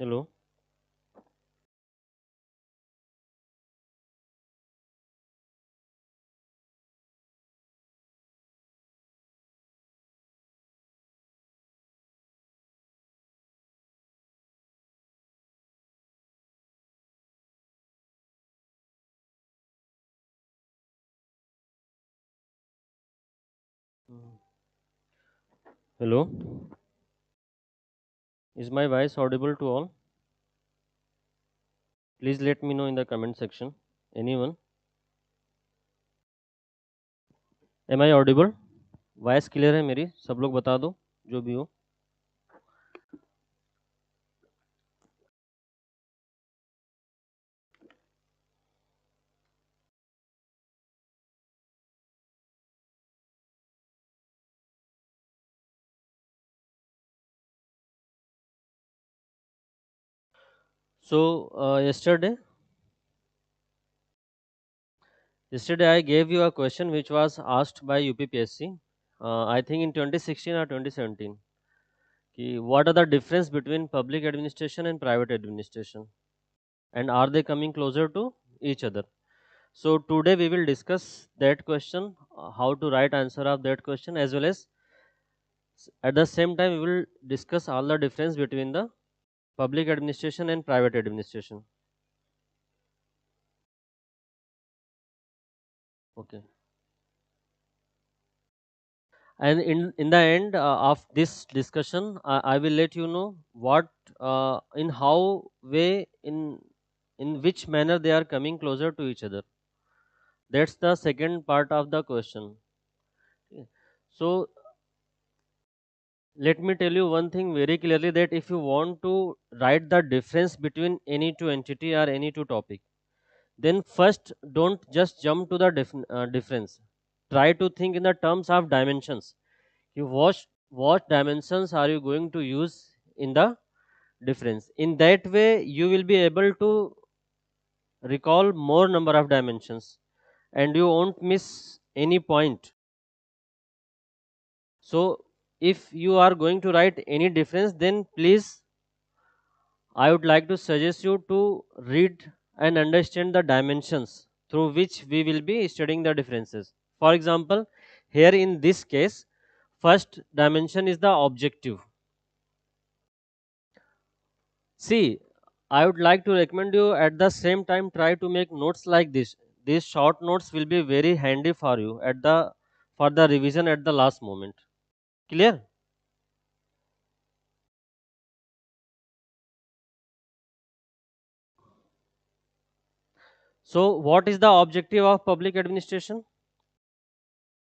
Hello. Mm. Hello. Is my voice audible to all? Please let me know in the comment section. Anyone? Am I audible? Voice clear है मेरी? सब लोग बता दो जो भी हो. So yesterday I gave you a question which was asked by UPPSC. I think in 2016 or 2017. कि what are the difference between public administration and private administration, and are they coming closer to each other? So today we will discuss that question, how to write answer of that question, as well as at the same time we will discuss all the difference between the public administration and private administration. Okay. And in the end of this discussion, I will let you know what in how way in which manner they are coming closer to each other. That's the second part of the question. Okay. So let me tell you one thing very clearly, that if you want to write the difference between any two entity or any two topic, then first don't just jump to the difference. Try to think in the terms of dimensions. You what dimensions are you going to use in the difference? In that way you will be able to recall more number of dimensions and you won't miss any point. So if you are going to write any difference, then please, I would like to suggest you to read and understand the dimensions through which we will be studying the differences. For example, here in this case, first dimension is the objective. See, I would like to recommend you at the same time try to make notes like this. These short notes will be very handy for you at the for the revision at the last moment. Clear? So, what is the objective of public administration?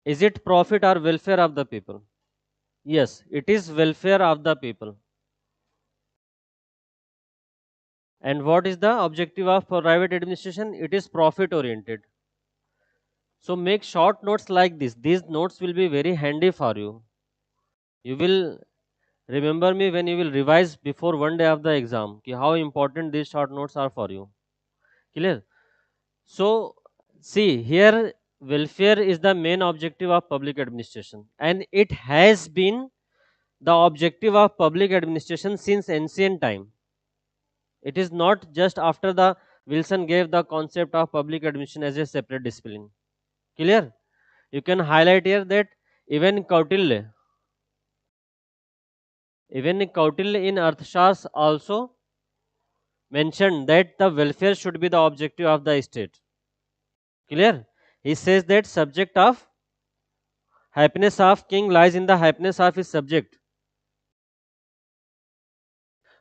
Is it profit or welfare of the people? Yes, it is welfare of the people. And what is the objective of private administration? It is profit oriented. So make short notes like this. These notes will be very handy for you. You will remember me when you will revise before one day of the exam, ki how important these short notes are for you. Clear? So see here, welfare is the main objective of public administration, and it has been the objective of public administration since ancient time. It is not just after the Wilson gave the concept of public administration as a separate discipline. Clear? You can highlight here that even Kautilya, even Kautilya in Arthashastra also mentioned that the welfare should be the objective of the state. Clear? He says that subject of happiness of king lies in the happiness of his subject.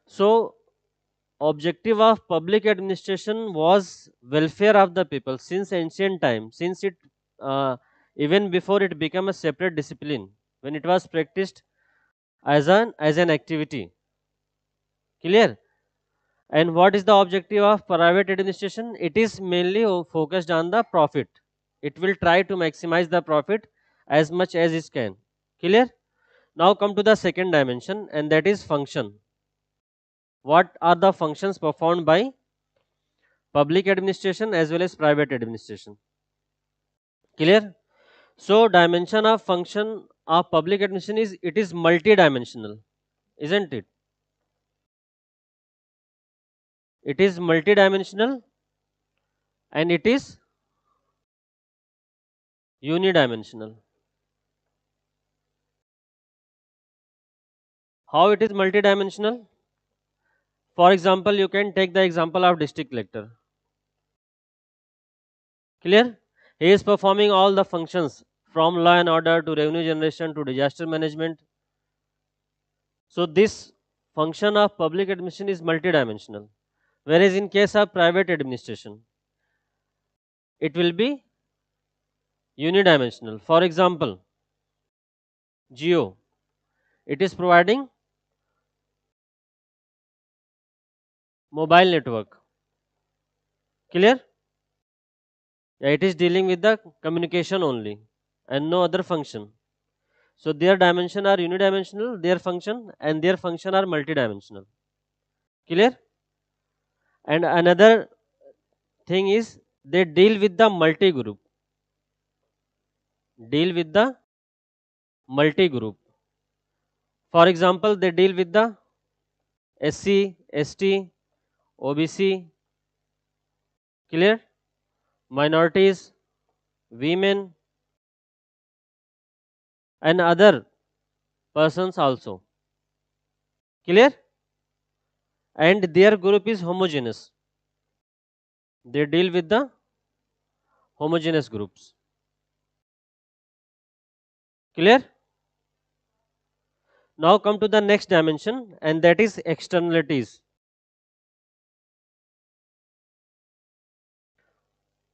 So objective of public administration was welfare of the people since ancient time, since it even before it became a separate discipline, when it was practiced as an activity. Clear? And what is the objective of private administration? It is mainly focused on the profit. It will try to maximize the profit as much as it can. Clear? Now come to the second dimension, and that is function. What are the functions performed by public administration as well as private administration? Clear? So dimension of function of public administration is, it is multi-dimensional, isn't it? it is multidimensional, and it is unidimensional. How it is multidimensional? For example, you can take the example of district collector. Clear? He is performing all the functions from law and order to revenue generation to disaster management. So this function of public administration is multidimensional. Whereas in case of private administration, it will be unidimensional. For example, Geo, it is providing mobile network. Clear? Yeah, it is dealing with the communication only and no other function. So their dimension are unidimensional, their function, and their function are multidimensional. Clear? And another thing is they deal with the multi group. Deal with the multi group. For example, they deal with the SC, ST, OBC, clear? Minorities, women, and other persons also. Clear? And their group is homogeneous. They deal with the homogeneous groups. Clear? Now come to the next dimension, and that is externalities.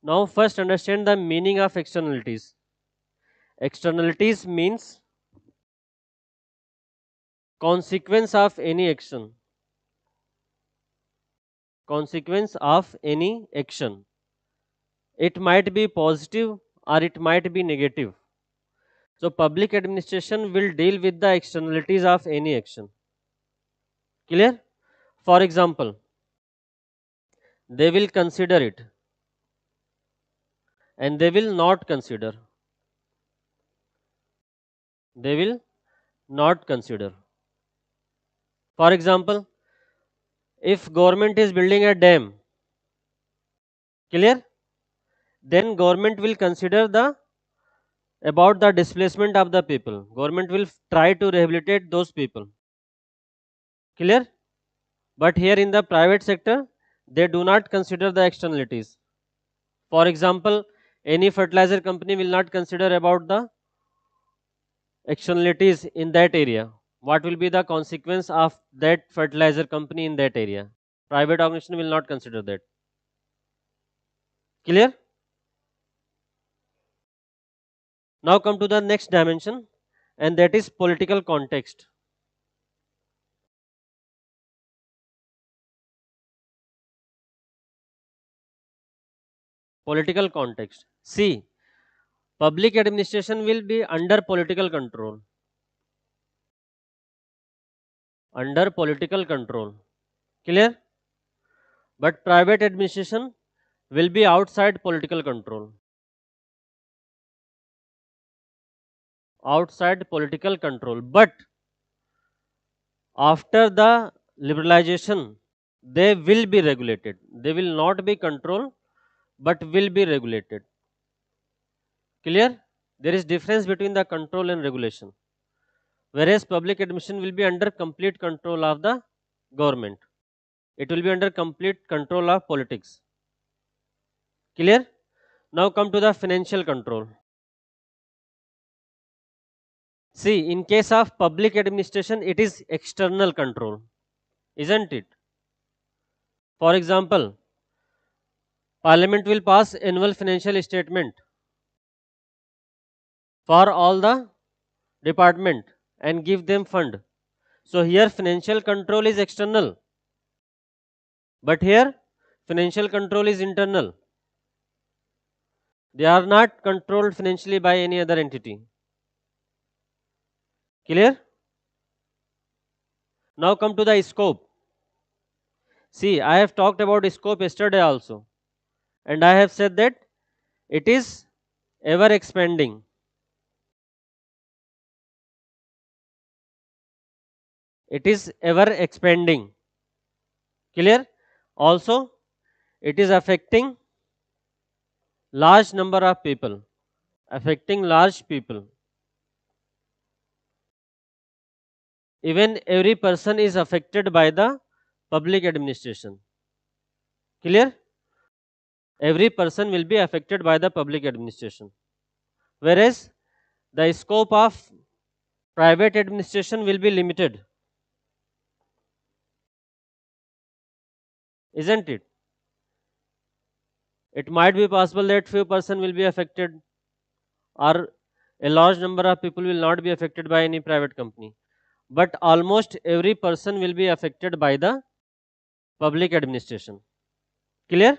Now first understand the meaning of externalities. Externalities means consequence of any action. Consequence of any action. It might be positive or it might be negative. So public administration will deal with the externalities of any action. Clear? For example, they will consider it and they will not consider. They will not consider. For example, if government is building a dam, clear? Then government will consider the about the displacement of the people. Government will try to rehabilitate those people. Clear? But here in the private sector, they do not consider the externalities. For example, any fertilizer company will not consider about the externalities in that area. What will be the consequence of that fertilizer company in that area? Private organization will not consider that. Clear? Now come to the next dimension, and that is political context. Political context. See, public administration will be under political control. Under political control. Clear? But private administration will be outside political control. Outside political control. But after the liberalization, they will be regulated. They will not be controlled, but will be regulated. Clear? There is difference between the control and regulation. Whereas public administration will be under complete control of the government. It will be under complete control of politics. Clear? Now come to the financial control. See, in case of public administration, it is external control, isn't it? For example, Parliament will pass annual financial statement for all the department and give them fund. So here financial control is external, but here financial control is internal. They are not controlled financially by any other entity. Clear? Now come to the scope. See, I have talked about scope yesterday also, and I have said that it is ever expanding. It is ever expanding. Clear? Also, it is affecting large number of people, affecting large people. Even every person is affected by the public administration. Clear? Every person will be affected by the public administration. Whereas the scope of private administration will be limited, isn't it? It might be possible that few person will be affected, or a large number of people will not be affected by any private company. But almost every person will be affected by the public administration. Clear?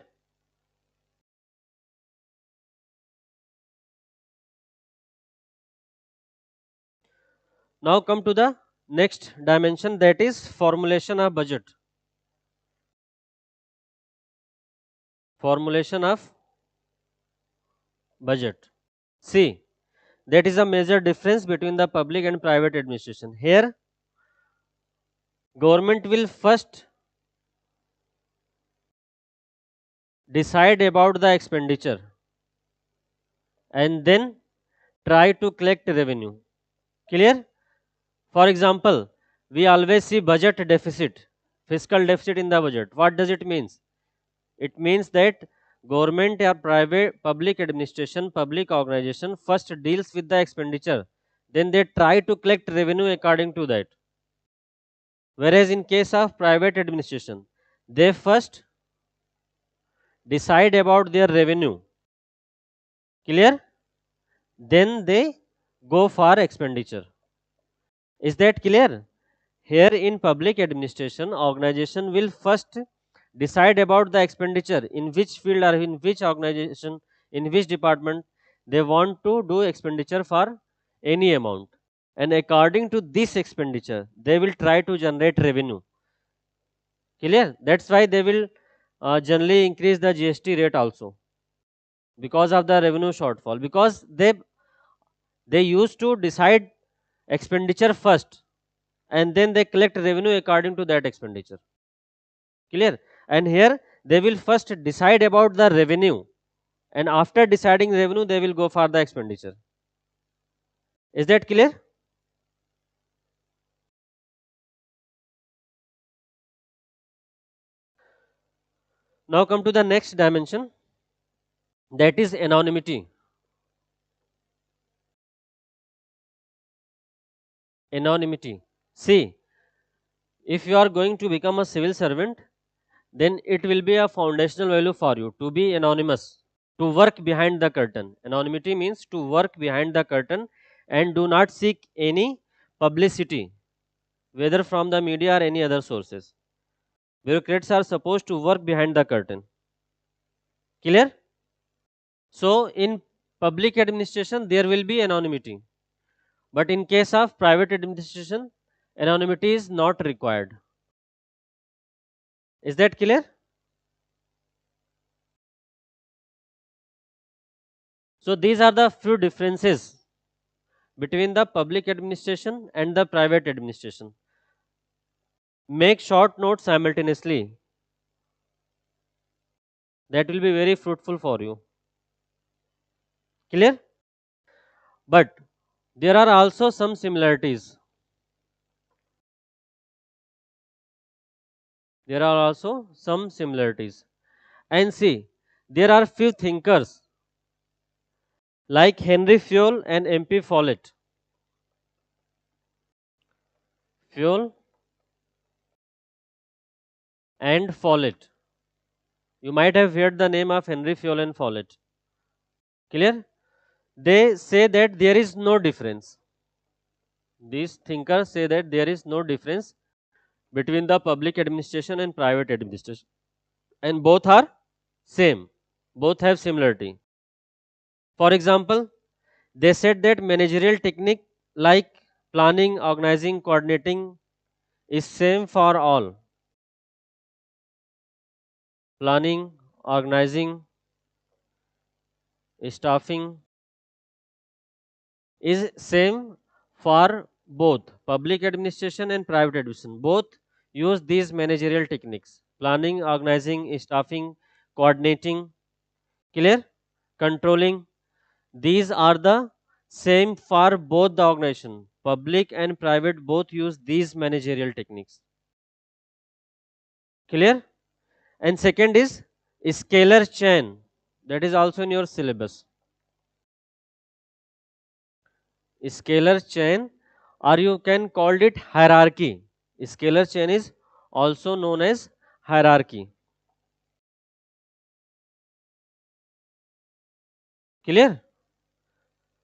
Now come to the next dimension, that is formulation of budget. Formulation of budget. See, that is a major difference between the public and private administration. Here, government will first decide about the expenditure and then try to collect revenue. Clear? For example, we always see budget deficit, fiscal deficit in the budget. What does it mean? It means that government or private public administration, public organization first deals with the expenditure, then they try to collect revenue according to that. Whereas in case of private administration, they first decide about their revenue. Clear? Then they go for expenditure. Is that clear? Here in public administration, organization will first decide about the expenditure, in which field or in which organization, in which department they want to do expenditure for any amount. And according to this expenditure, they will try to generate revenue. Clear? That's why they will generally increase the GST rate also, because of the revenue shortfall, because they used to decide expenditure first and then they collect revenue according to that expenditure. Clear? And here they will first decide about the revenue, and after deciding revenue they will go for the expenditure. Is that clear? Now come to the next dimension, that is anonymity. Anonymity. See, if you are going to become a civil servant, then it will be a foundational value for you to be anonymous, to work behind the curtain. Anonymity means to work behind the curtain and do not seek any publicity, whether from the media or any other sources. Bureaucrats are supposed to work behind the curtain. Clear? So, in public administration, there will be anonymity. But in case of private administration, anonymity is not required. Is that clear? So, these are the few differences between the public administration and the private administration. Make short notes simultaneously. That will be very fruitful for you. Clear? But there are also some similarities. There are also some similarities. And see, there are few thinkers like Henry Fayol and MP Follett. Fayol and Follett. You might have heard the name of Henry Fayol and Follett. Clear? They say that there is no difference. These thinkers say that there is no difference between the public administration and private administration, and both are same. Both have similarity. For example, they said that managerial technique like planning, organizing, coordinating is same for all. Planning, organizing, staffing is same for both public administration and private administration. Both use these managerial techniques. planning, organizing, staffing, coordinating, clear, controlling. These are the same for both the organization. Public and private both use these managerial techniques. Clear? And second is scalar chain. That is also in your syllabus. Scalar chain, or you can call it hierarchy. Scalar chain is also known as hierarchy. Clear?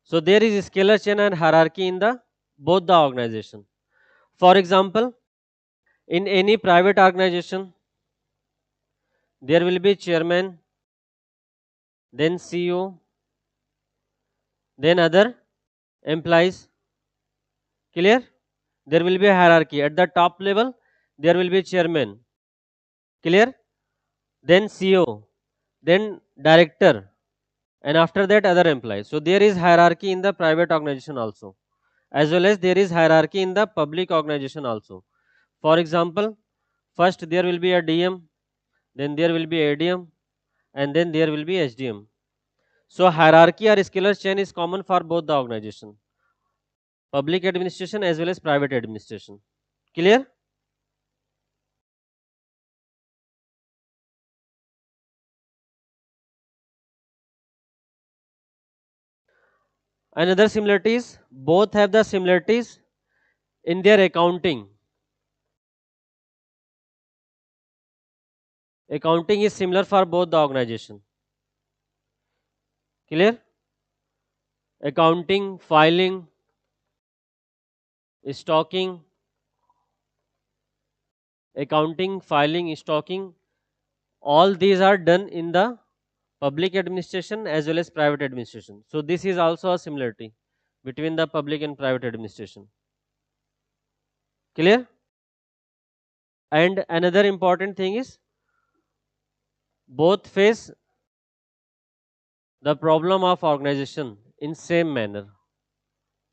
So there is scalar chain and hierarchy in the both the organization. For example, in any private organization, there will be chairman, then CEO, then other employees. Clear? There will be a hierarchy. At the top level, there will be chairman. Clear? Then CEO, then director, and after that other employees. So there is hierarchy in the private organization also, as well as there is hierarchy in the public organization also. For example, first there will be a DM, then there will be ADM, and then there will be HDM. So hierarchy or scalar chain is common for both the organization, public administration as well as private administration. Clear? Another similarities, both have the similarities in their accounting. Accounting is similar for both the organization. Clear? Accounting, filing, stocking, accounting, filing, stocking, all these are done in the public administration as well as private administration. So this is also a similarity between the public and private administration. Clear? And another important thing is both face the problem of organization in same manner.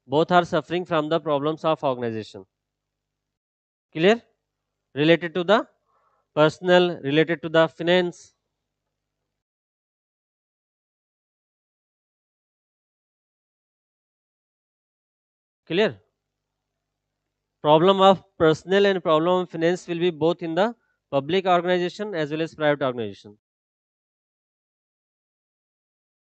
Both are suffering from the problems of organization. Clear? Related to the personal, related to the finance. Clear? Problem of personal and problem of finance will be both in the public organization as well as private organization.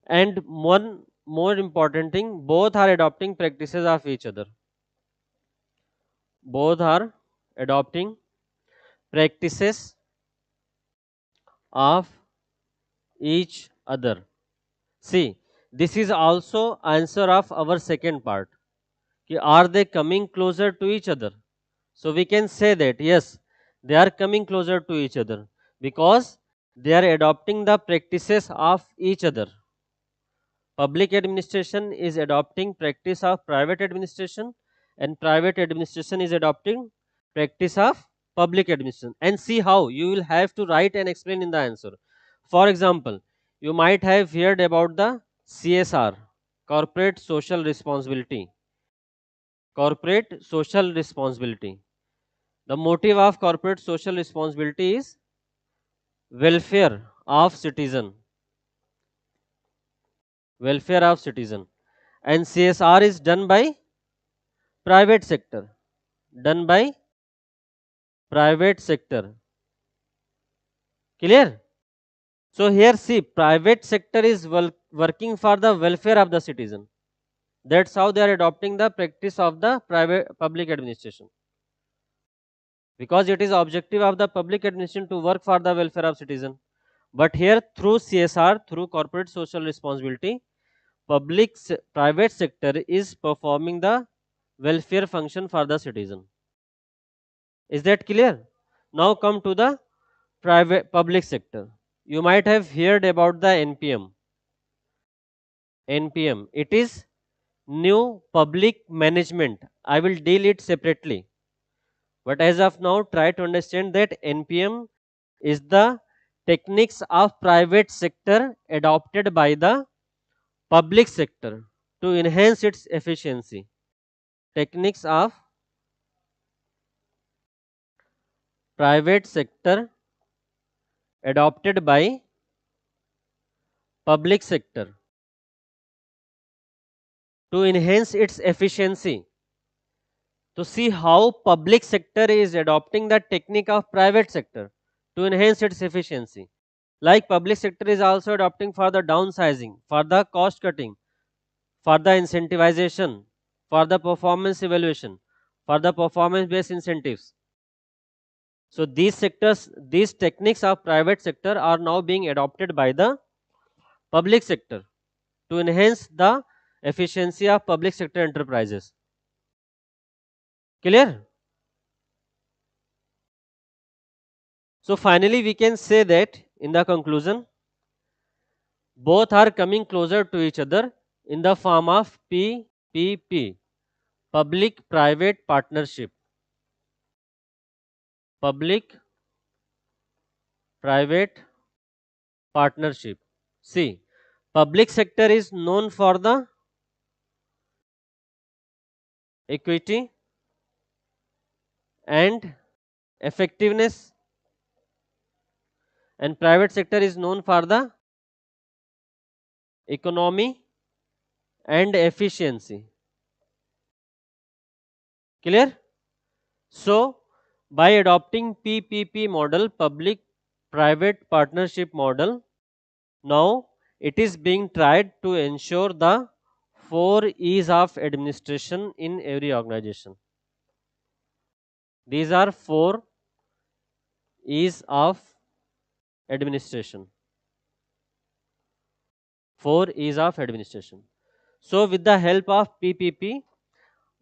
And one more important thing, both are adopting practices of each other. Both are adopting practices of each other. See, this is also answer of our second part. Are they coming closer to each other? So we can say that yes, they are coming closer to each other because they are adopting the practices of each other. Public administration is adopting practice of private administration, and private administration is adopting practice of public administration. And see how you will have to write and explain in the answer. For example, you might have heard about the CSR, corporate social responsibility. Corporate social responsibility. The motive of corporate social responsibility is welfare of citizen. Welfare of citizen. And CSR is done by private sector. Done by private sector. Clear? So here see, private sector is working for the welfare of the citizen. That's how they are adopting the practice of the private public administration. Because it is objective of the public administration to work for the welfare of citizen. But here through CSR, through corporate social responsibility, private sector is performing the welfare function for the citizen. Is that clear? Now come to the private public sector. You might have heard about the NPM. NPM. It is new public management. I will deal it separately. But as of now, try to understand that NPM is the techniques of private sector adopted by the public sector to enhance its efficiency. Techniques of private sector adopted by public sector to enhance its efficiency. To see how public sector is adopting the technique of private sector to enhance its efficiency. Like public sector is also adopting for the downsizing, for the cost cutting, for the incentivization, for the performance evaluation, for the performance based incentives. So these sectors, these techniques of private sector are now being adopted by the public sector to enhance the efficiency of public sector enterprises. Clear? So finally we can say that in the conclusion, both are coming closer to each other in the form of PPP, public private partnership. Public private partnership. See, public sector is known for the equity and effectiveness, and private sector is known for the economy and efficiency. Clear? So, by adopting PPP model, public private partnership model, now it is being tried to ensure the 4 E's of administration in every organization. These are 4 E's of administration. 4 E's of administration. So with the help of PPP,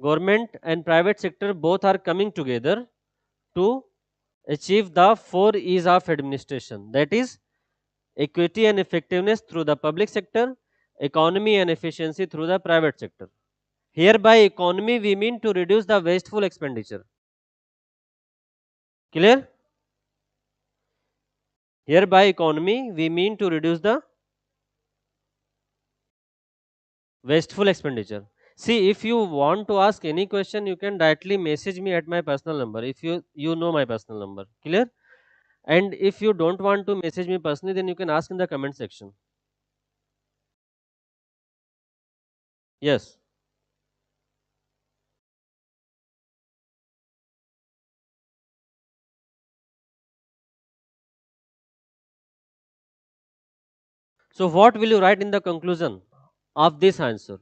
government and private sector both are coming together to achieve the 4 E's of administration. That is equity and effectiveness through the public sector, economy and efficiency through the private sector. Here by economy we mean to reduce the wasteful expenditure. Clear? Here by economy we mean to reduce the wasteful expenditure. See, if you want to ask any question, you can directly message me at my personal number. If you know my personal number, clear? And if you don't want to message me personally, then you can ask in the comment section. Yes. So what will you write in the conclusion of this answer?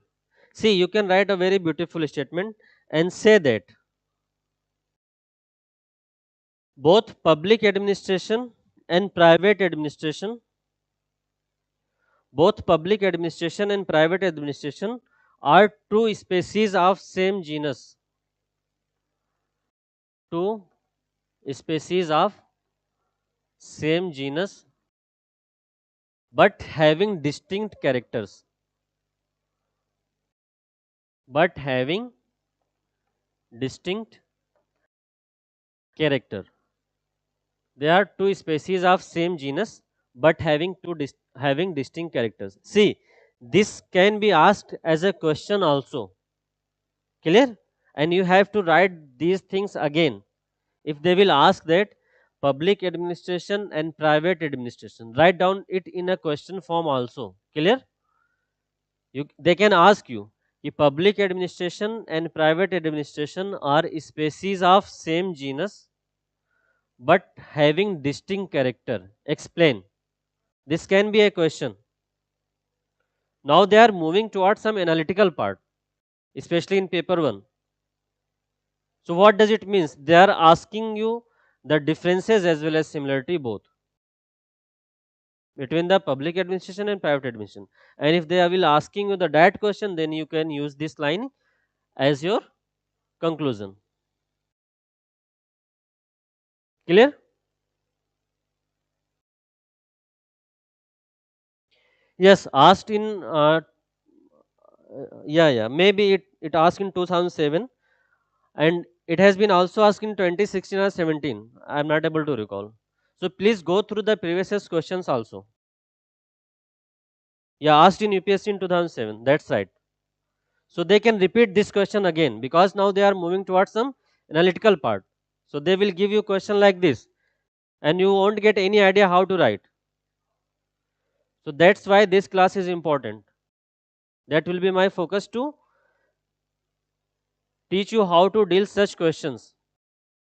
See, you can write a very beautiful statement and say that both public administration and private administration, both public administration and private administration are two species of same genus. Two species of same genus but having distinct characters. But having distinct character. There are two species of same genus but having distinct characters. See, this can be asked as a question also. Clear? And you have to write these things again. If they will ask that public administration and private administration, write down it in a question form also. Clear? They can ask you if public administration and private administration are species of same genus but having distinct character. Explain. This can be a question. Now they are moving towards some analytical part, especially in paper 1. So what does it mean? They are asking you the differences as well as similarity both between the public administration and private administration. And if they will asking you the that question, then you can use this line as your conclusion. Clear? Yes, asked in yeah, maybe it asked in 2007 and it has been also asked in 2016 or 17. I am not able to recall. So please go through the previous year's questions also. Yeah, asked in UPSC in 2007. That's right. So they can repeat this question again because now they are moving towards some analytical part. So they will give you question like this. and you won't get any idea how to write. So that's why this class is important. That will be my focus to teach you how to deal such questions,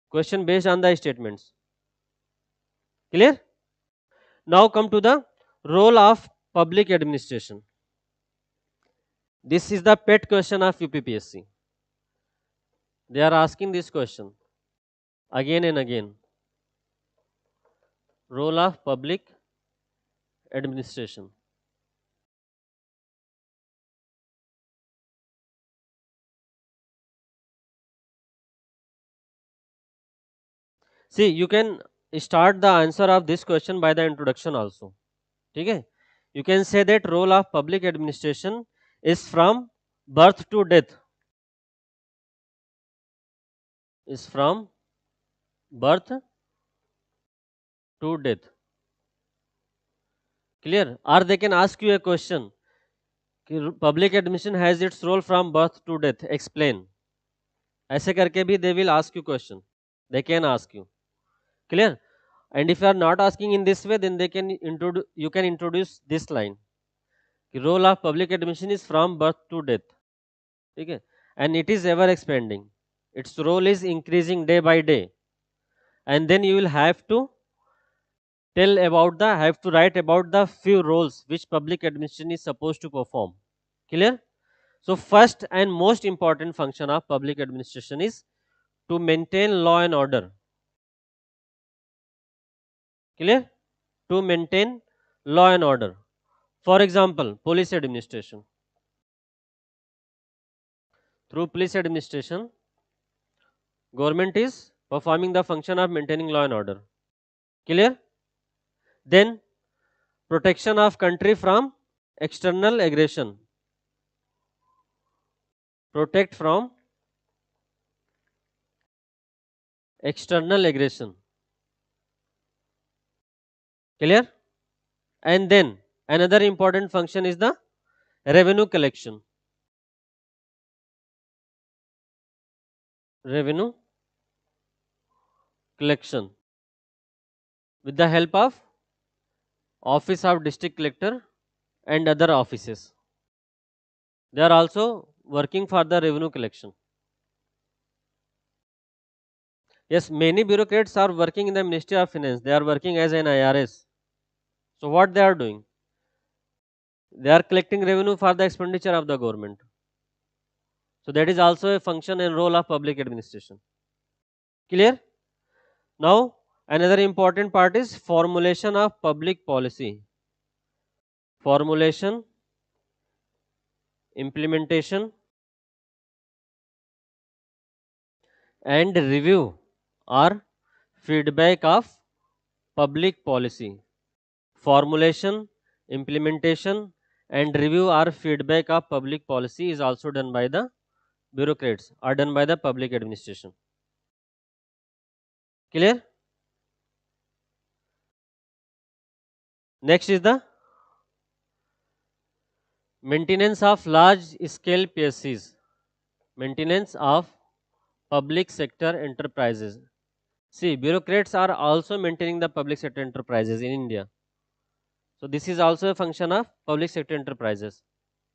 question based on the statements. Clear? Now come to the role of public administration. This is the pet question of UPPSC. They are asking this question again and again. Role of public administration. See, you can start the answer of this question by the introduction also. Okay? You can say that role of public administration is from birth to death. Is from birth to death. Clear? Or they can ask you a question. Public administration has its role from birth to death. Explain. ऐसे करके भी they will ask you question. They can ask you. Clear? And if you are not asking in this way, then they can you can introduce this line. The role of public administration is from birth to death. Okay? And it is ever expanding. Its role is increasing day by day. And then you will have to have to write about the few roles which public administration is supposed to perform. Clear? So first and most important function of public administration is to maintain law and order. Clear? To maintain law and order. For example, police administration. Through police administration, government is performing the function of maintaining law and order. Clear? Then protection of country from external aggression. Protect from external aggression. Clear? And then another important function is the revenue collection. Revenue collection with the help of office of district collector and other offices. They are also working for the revenue collection. Yes, many bureaucrats are working in the Ministry of Finance. They are working as an IRS. So what they are doing? They are collecting revenue for the expenditure of the government. So that is also a function and role of public administration. Clear? Now another important part is formulation of public policy. Formulation, implementation and review or feedback of public policy. Formulation, implementation and review or feedback of public policy is also done by the bureaucrats or done by the public administration. Clear? Next is the maintenance of large scale PSCs. Maintenance of public sector enterprises. See, bureaucrats are also maintaining the public sector enterprises in India. So this is also a function of public sector enterprises,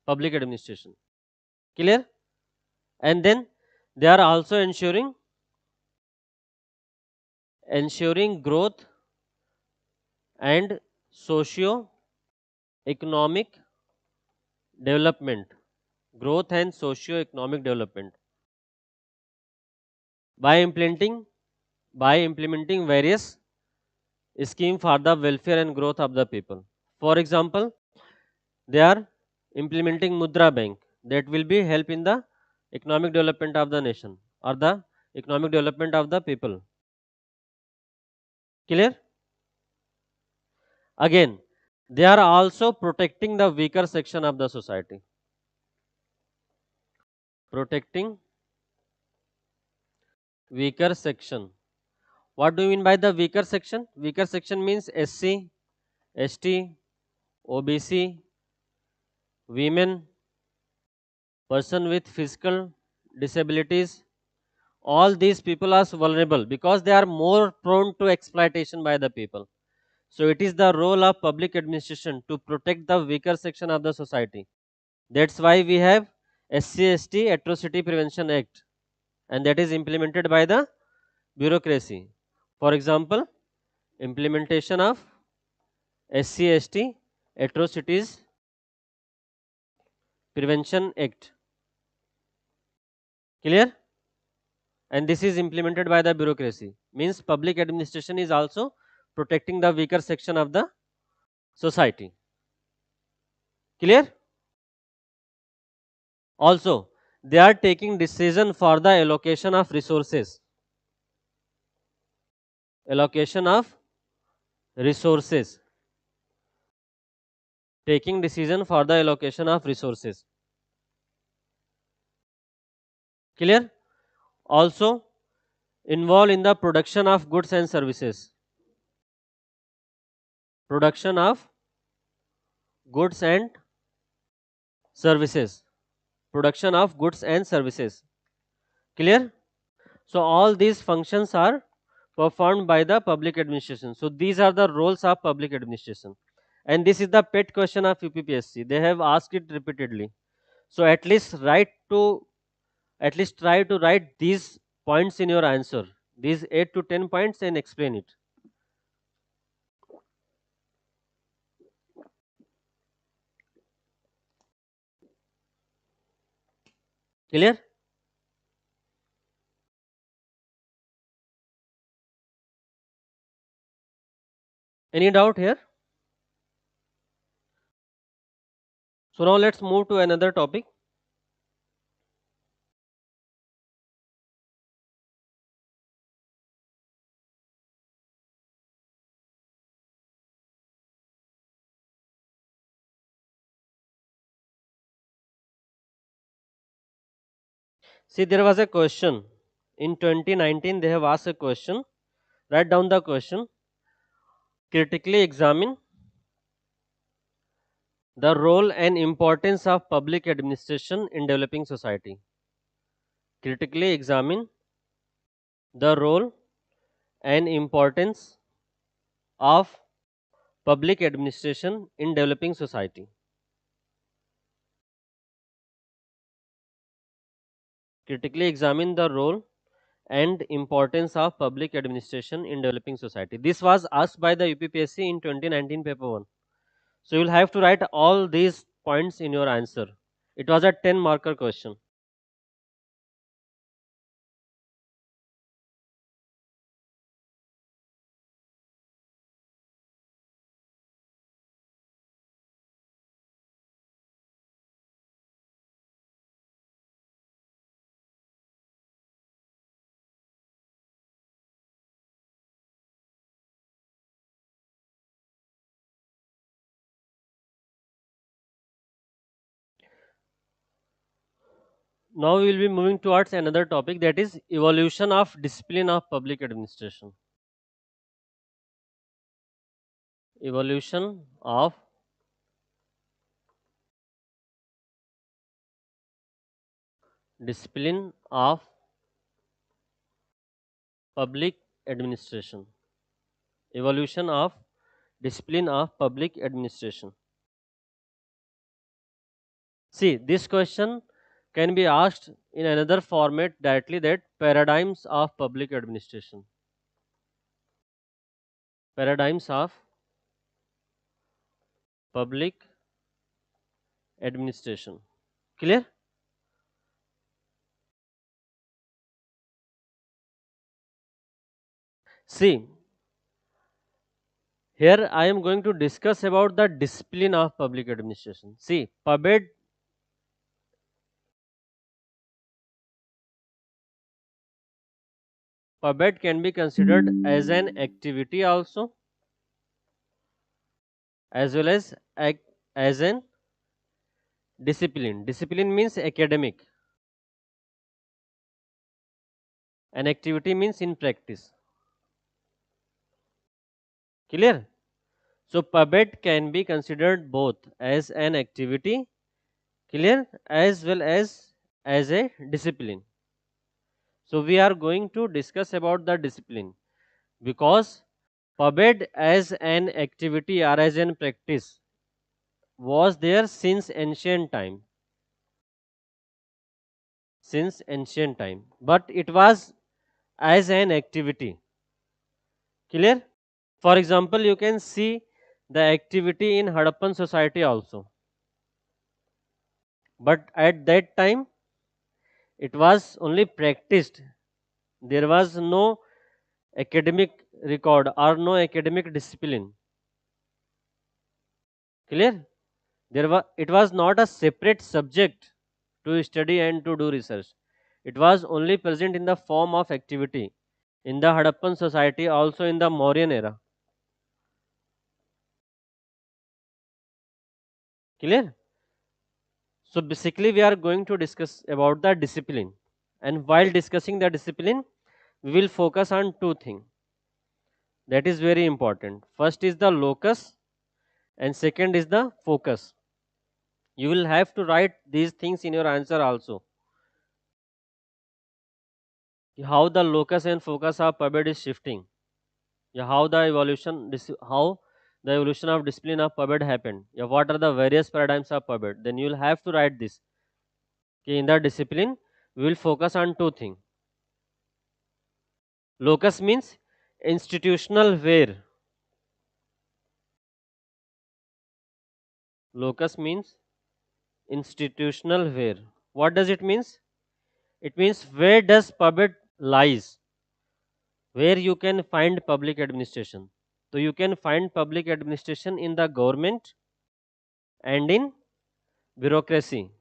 public administration. Clear? And then they are also ensuring growth and socio-economic development. Growth and socio-economic development by implementing various schemes for the welfare and growth of the people. For example, they are implementing Mudra Bank that will be help in the economic development of the nation or the economic development of the people. Clear? Again, they are also protecting the weaker section of the society. Protecting weaker section. What do you mean by the weaker section? Weaker section means SC, ST, OBC, women, person with physical disabilities, all these people are vulnerable because they are more prone to exploitation by the people. So it is the role of public administration to protect the weaker section of the society. That's why we have SC/ST Atrocity Prevention Act, and that is implemented by the bureaucracy. For example, implementation of SC/ST Atrocities Prevention Act. Clear? And this is implemented by the bureaucracy. Means public administration is also protecting the weaker section of the society. Clear? Also, they are taking decision for the allocation of resources. Allocation of resources. Taking decision for the allocation of resources. Clear? Also, involved in the production of goods and services. Production of goods and services. Production of goods and services. Clear? So all these functions are performed by the public administration. So these are the roles of public administration. And this is the pet question of UPPSC. They have asked it repeatedly. So at least try to write these points in your answer. These 8 to 10 points and explain it. Clear? Any doubt here? So now let's move to another topic. See, there was a question in 2019. They have asked a question. Write down the question. Critically examine the role and importance of public administration in developing society. Critically examine the role and importance of public administration in developing society. Critically examine the role and importance of public administration in developing society. This was asked by the UPPSC in 2019 paper 1. So you will have to write all these points in your answer. It was a 10 marker question. Now we will be moving towards another topic, that is evolution of discipline of public administration. Evolution of discipline of public administration. Evolution of discipline of public administration. See, this question can be asked in another format directly, that paradigms of public administration. Paradigms of public administration. Clear? See, here I am going to discuss about the discipline of public administration. See, PUBED can be considered as an activity also, as well as an discipline. Discipline means academic, and activity means in practice. Clear? So PUBED can be considered both as an activity, clear, as well as a discipline. So we are going to discuss about the discipline, because PubEd as an activity or as an practice was there since ancient time, but it was as an activity. Clear? For example, you can see the activity in Harappan society also, but at that time it was only practiced. There was no academic record or no academic discipline. Clear? It was not a separate subject to study and to do research. It was only present in the form of activity in the Harappan society, also in the Mauryan era. Clear? So basically we are going to discuss about the discipline, and while discussing the discipline we will focus on two things that is very important. First is the locus and second is the focus. You will have to write these things in your answer also. How the locus and focus of PubEd is shifting. Yeah, how the evolution of discipline of PubEd happened. Yeah, what are the various paradigms of PubEd? Then you will have to write this. Okay, in the discipline, we will focus on two things. Locus means institutional where. Locus means institutional where. What does it means? It means where does PubEd lies? Where you can find public administration. So you can find public administration in the government and in bureaucracy.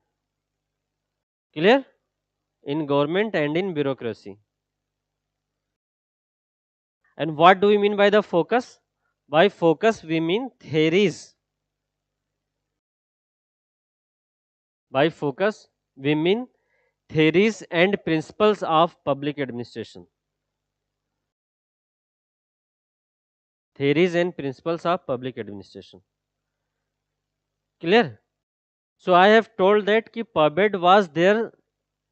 Clear? In government and in bureaucracy. And what do we mean by the focus? By focus we mean theories. By focus we mean theories and principles of public administration. Theories and principles of public administration. Clear? So I have told that ki PubEd was there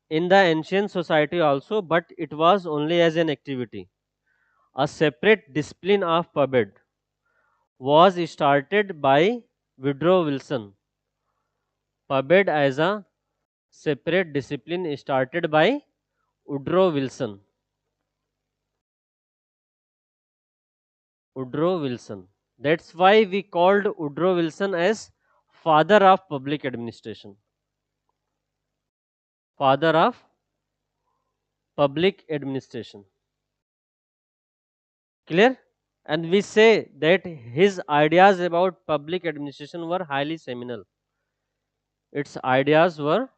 in the ancient society also, but it was only as an activity. A separate discipline of PubEd was started by Woodrow Wilson. PubEd as a separate discipline started by Woodrow Wilson. Woodrow Wilson. That's why we called Woodrow Wilson as father of public administration. Father of public administration. Clear? And we say that his ideas about public administration were highly seminal. Its ideas were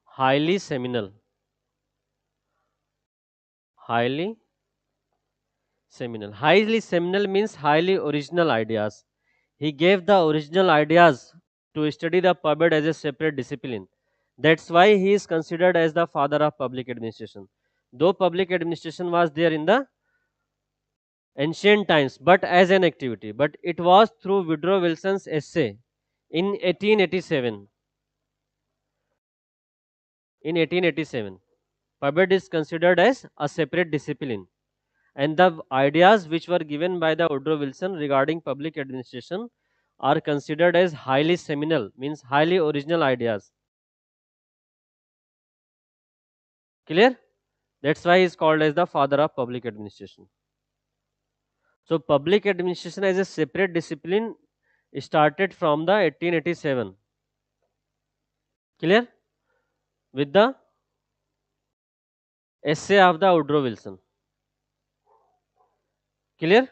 highly seminal. Highly seminal. Highly seminal means highly original ideas. He gave the original ideas to study the PubEd as a separate discipline. That's why he is considered as the father of public administration. Though public administration was there in the ancient times, but as an activity. But it was through Woodrow Wilson's essay in 1887. In 1887, PubEd is considered as a separate discipline, and the ideas which were given by the Woodrow Wilson regarding public administration are considered as highly seminal, means highly original ideas. Clear? That's why he is called as the father of public administration. So public administration as a separate discipline started from the 1887. Clear? With the essay of the Woodrow Wilson. Clear?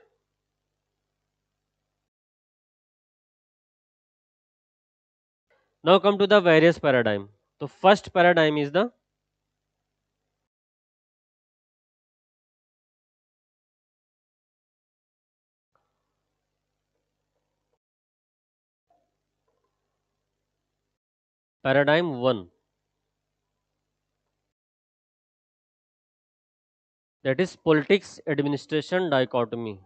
Now come to the various paradigm. So first paradigm is the paradigm 1, that is politics administration dichotomy.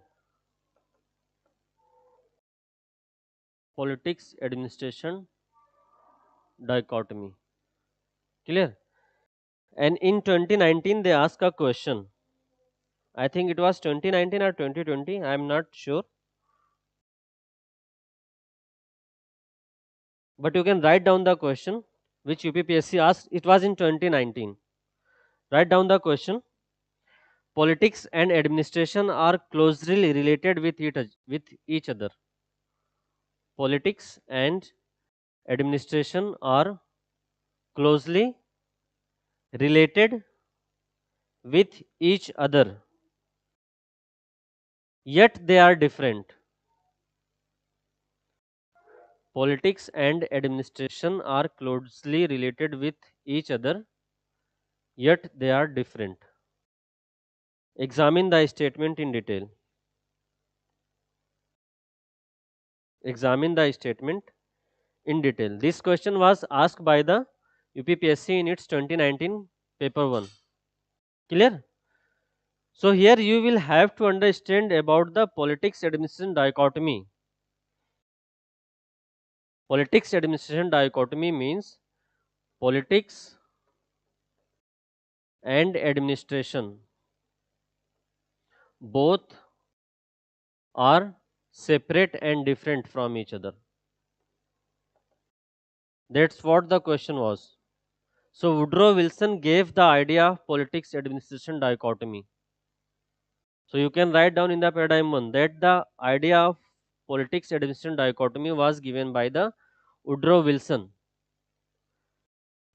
Politics administration dichotomy. Clear? And in 2019 they asked a question. I think it was 2019 or 2020, I am not sure. But you can write down the question which UPPSC asked. It was in 2019. Write down the question. Politics and administration are closely related with each other. Politics and administration are closely related with each other, yet they are different. Politics and administration are closely related with each other, yet they are different. Examine the statement in detail. Examine the statement in detail. This question was asked by the UPPSC in its 2019 paper 1. Clear? So here you will have to understand about the politics administration dichotomy. Politics administration dichotomy means politics and administration both are separate and different from each other. That's what the question was. So Woodrow Wilson gave the idea of politics administration dichotomy. So you can write down in the paradigm 1 that the idea of politics administration dichotomy was given by the Woodrow Wilson.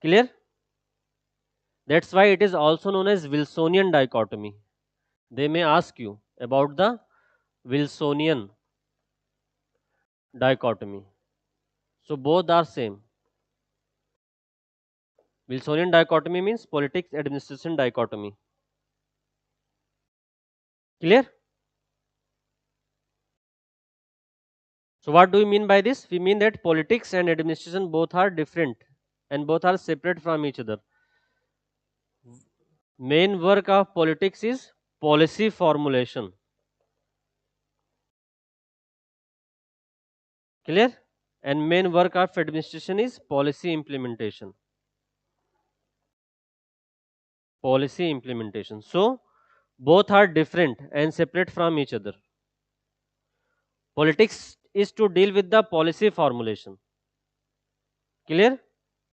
Clear? That's why it is also known as Wilsonian dichotomy. They may ask you about the Wilsonian dichotomy. So both are same. Wilsonian dichotomy means politics administration dichotomy. Clear? So what do we mean by this? We mean that politics and administration both are different and both are separate from each other. Main work of politics is policy formulation. Clear? And main work of administration is policy implementation. Policy implementation. So both are different and separate from each other. Politics is to deal with the policy formulation. Clear?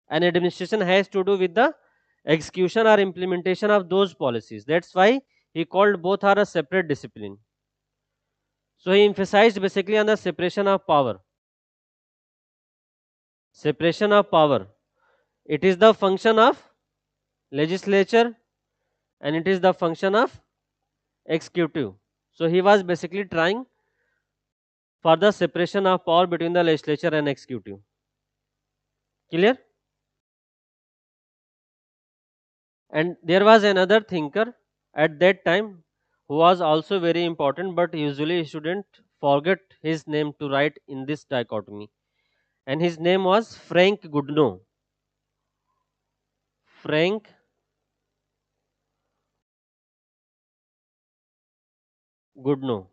And administration has to do with the execution or implementation of those policies. That's why he called both are a separate discipline. So he emphasized basically on the separation of power. Separation of power. It is the function of legislature and it is the function of executive. So he was basically trying for the separation of power between the legislature and executive. Clear? And there was another thinker at that time who was also very important, but usually student forget his name to write in this dichotomy. And his name was Frank Goodnow. Frank Goodnow.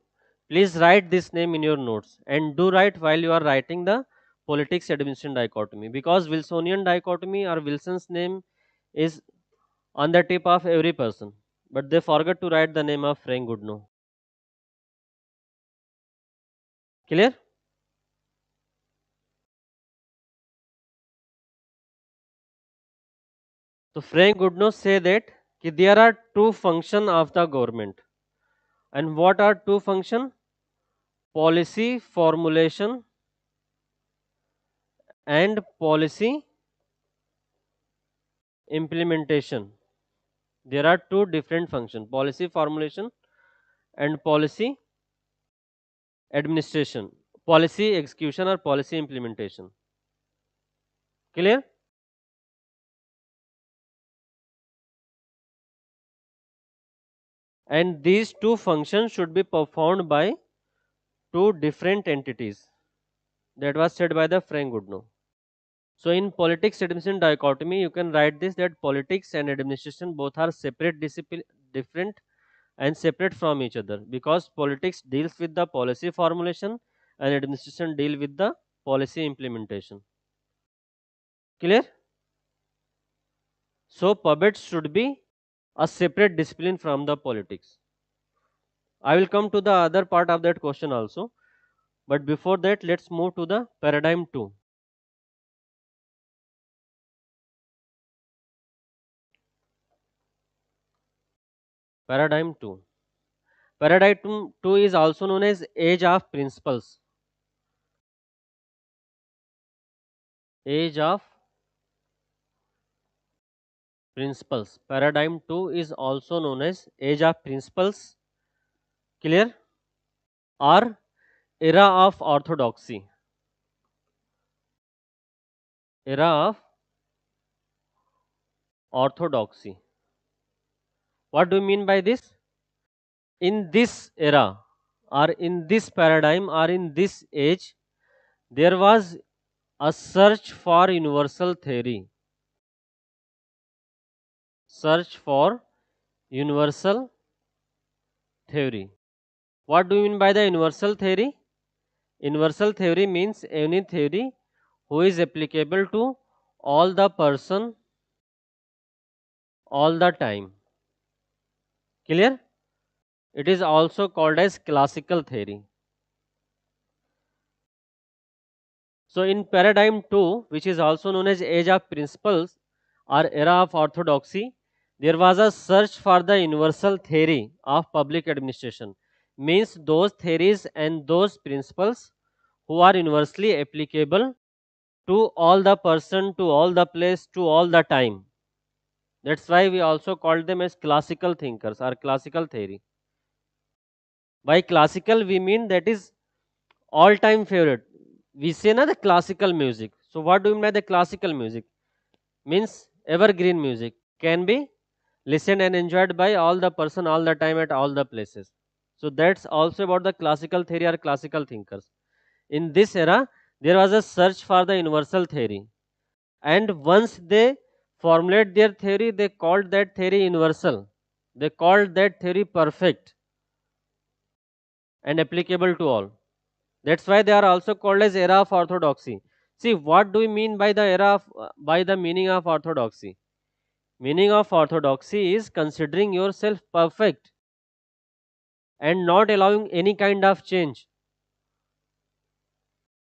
Please write this name in your notes and do write while you are writing the politics administration dichotomy, because Wilsonian dichotomy or Wilson's name is on the tip of every person, but they forget to write the name of Frank Goodnow. Clear? So Frank Goodnow say that there are two functions of the government. And what are two functions? Policy formulation and policy implementation. There are two different functions: policy formulation and policy administration, policy execution or policy implementation. Clear? And these two functions should be performed by two different entities. That was said by the Frank Goodnow. So in politics administration dichotomy, you can write this that politics and administration both are separate discipline, different and separate from each other, because politics deals with the policy formulation and administration deal with the policy implementation. Clear? So puppets should be a separate discipline from the politics. I will come to the other part of that question also. But before that, let's move to the paradigm 2. Paradigm 2. Paradigm 2 is also known as age of principles. Age of principles. Paradigm 2 is also known as age of principles. Clear? Or era of orthodoxy. Era of orthodoxy. What do you mean by this? In this era, or in this paradigm, or in this age, there was a search for universal theory. Search for universal theory. What do you mean by the universal theory? Universal theory means any theory who is applicable to all the person all the time. Clear? It is also called as classical theory. So in paradigm 2, which is also known as age of principles or era of orthodoxy, there was a search for the universal theory of public administration. Means those theories and those principles who are universally applicable to all the person, to all the place, to all the time. That's why we also called them as classical thinkers or classical theory. By classical, we mean that is all time favorite. We say na the classical music. So what do you mean by the classical music? Means evergreen music can be listened and enjoyed by all the person all the time at all the places. So that's also about the classical theory or classical thinkers. In this era, there was a search for the universal theory, and once they formulate their theory, they called that theory universal. They called that theory perfect and applicable to all. That's why they are also called as era of orthodoxy. See, what do we mean by the era of, by the meaning of orthodoxy? Meaning of orthodoxy is considering yourself perfect and not allowing any kind of change.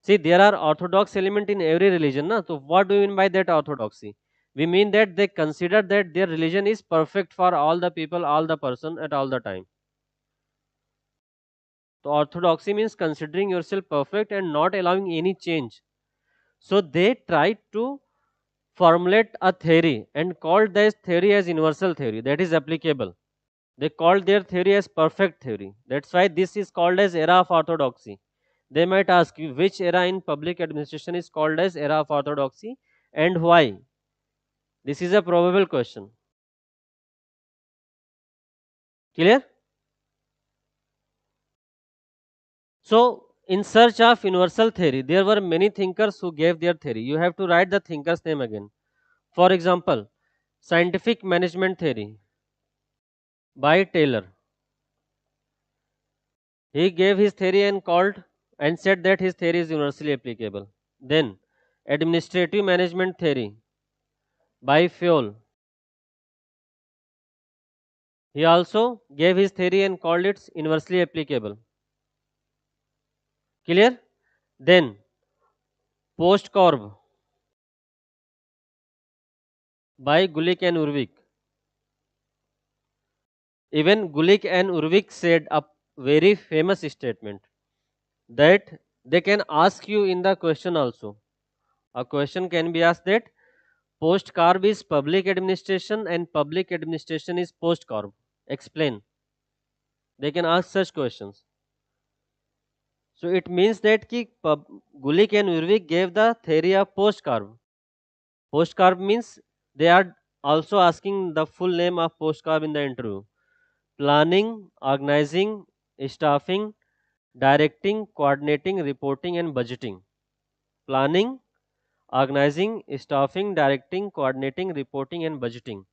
See, there are orthodox element in every religion. Na? So what do you mean by that orthodoxy? We mean that they consider that their religion is perfect for all the people, all the person at all the time. So orthodoxy means considering yourself perfect and not allowing any change. So they try to formulate a theory and called this theory as universal theory that is applicable. They called their theory as perfect theory. That's why this is called as era of orthodoxy. They might ask you which era in public administration is called as era of orthodoxy and why. This is a probable question. Clear? So, in search of universal theory, there were many thinkers who gave their theory. You have to write the thinker's name again. For example, scientific management theory by Taylor. He gave his theory and called and said that his theory is universally applicable. Then, administrative management theory by Fowle. He also gave his theory and called it universally applicable. Clear? Then, post-corb by Gulick and Urvik. Even Gulick and Urvik said a very famous statement that they can ask you in the question also. A question can be asked that post-corb is public administration and public administration is post-corb. Explain. They can ask such questions. So it means that Gulick and Urvik gave the theory of post-corb. Post-corb means they are also asking the full name of post-corb in the interview. Planning, organizing, staffing, directing, coordinating, reporting and budgeting. Planning, organizing, staffing, directing, coordinating, reporting and budgeting.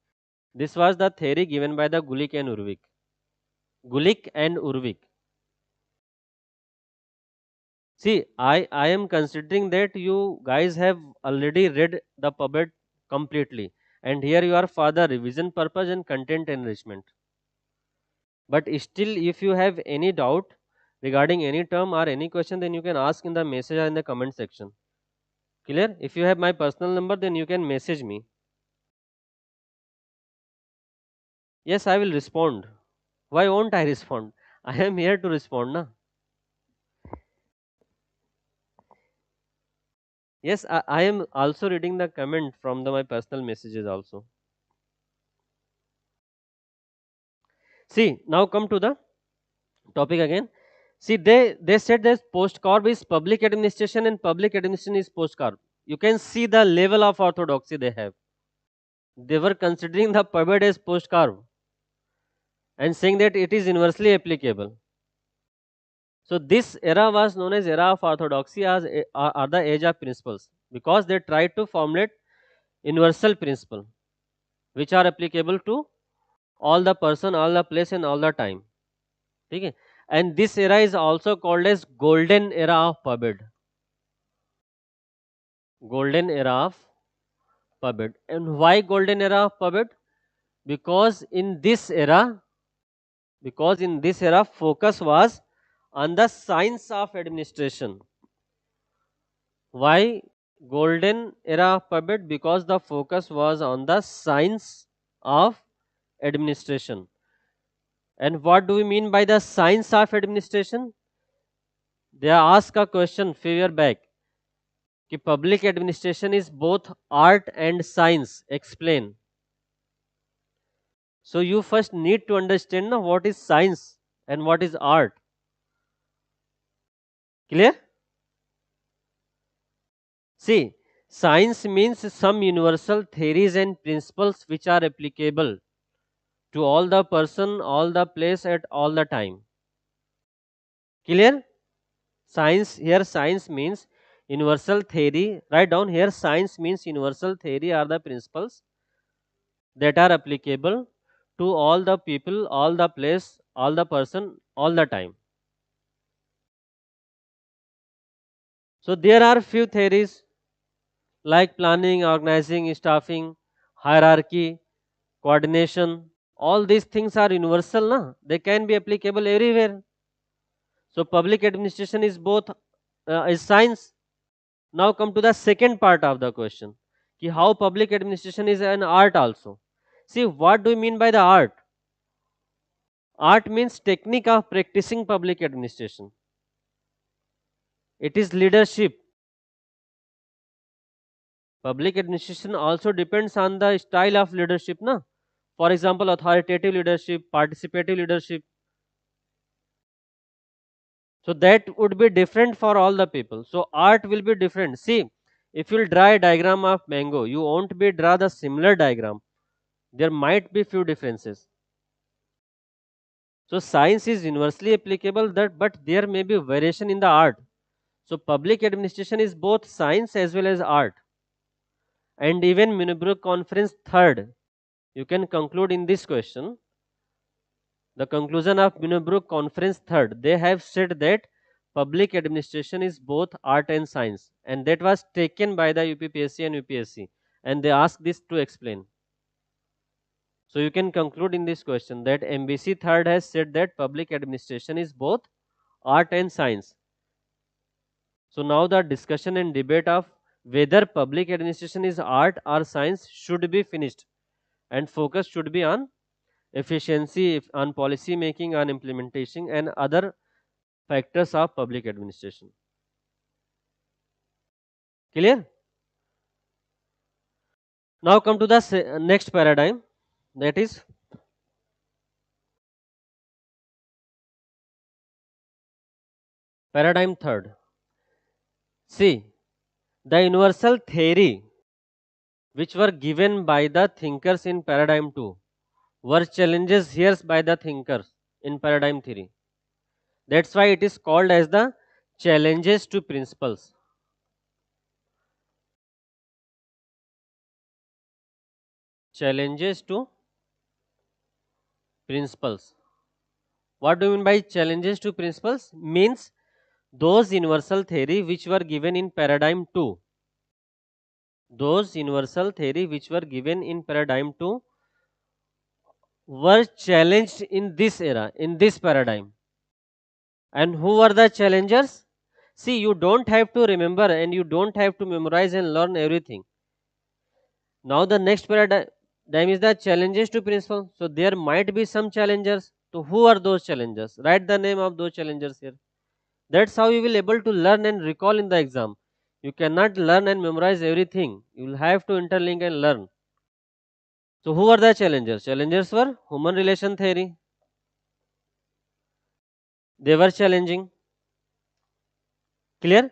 This was the theory given by the Gulick and Urvik. Gulick and Urvik. See, I am considering that you guys have already read the puppet completely and here you are for the revision purpose and content enrichment. But still, if you have any doubt regarding any term or any question, then you can ask in the message or in the comment section. Clear? If you have my personal number, then you can message me. Yes, I will respond. Why won't I respond? I am here to respond, na? Yes, I am also reading the comment from my personal messages also. See, now come to the topic again. See, they said that post corp is public administration and public administration is post corp. You can see the level of orthodoxy they have. They were considering the pubed as post corp and saying that it is universally applicable. So this era was known as era of orthodoxy as are the age of principles, because they tried to formulate universal principle which are applicable to all the person, all the place and all the time. Okay? And this era is also called as golden era of pubed. Golden era of pubed. And why golden era of pubed? Because in this era, focus was on the science of administration. Why golden era of pubed? Because the focus was on the science of administration. And what do we mean by the science of administration? They ask a question few years back कि public administration is both art and science. Explain. So you first need to understand now what is science and what is art. Clear? See, science means some universal theories and principles which are applicable to all the person, all the place at all the time. Clear? Science, here science means universal theory. Write down here, science means universal theory are the principles that are applicable to all the people, all the place, all the person, all the time. So there are few theories like planning, organizing, staffing, hierarchy, coordination. All these things are universal, na? They can be applicable everywhere. So public administration is both is science. Now come to the second part of the question. Ki how public administration is an art also. See, what do you mean by the art? Art means technique of practicing public administration. It is leadership. Public administration also depends on the style of leadership, na? For example, authoritative leadership, participative leadership. So that would be different for all the people. So art will be different. See, if you will draw a diagram of mango, you won't be draw the similar diagram. There might be few differences. So science is universally applicable, that but there may be variation in the art. So public administration is both science as well as art. And even Munich Conference third, you can conclude in this question. The conclusion of Munich Conference third, they have said that public administration is both art and science, and that was taken by the UPPSC and UPSC, and they asked this to explain. So you can conclude in this question that MBC third has said that public administration is both art and science. So now the discussion and debate of whether public administration is art or science should be finished, and focus should be on efficiency, on policy making, on implementation and other factors of public administration. Clear? Now come to the next paradigm, that is paradigm third. See, the universal theory which were given by the thinkers in paradigm 2 were challenges here by the thinkers in paradigm 3. That's why it is called as the challenges to principles. Challenges to principles. What do you mean by challenges to principles? Means those universal theory which were given in paradigm 2 Those universal theory which were given in paradigm 2 were challenged in this era, in this paradigm. And who were the challengers? See, you don't have to remember and you don't have to memorize and learn everything. Now the next paradigm is the challenges to principle. So there might be some challengers. So who are those challengers? Write the name of those challengers here. That's how you will able to learn and recall in the exam. You cannot learn and memorize everything. You will have to interlink and learn. So who are the challengers? Challengers were human relation theory. They were challenging. Clear?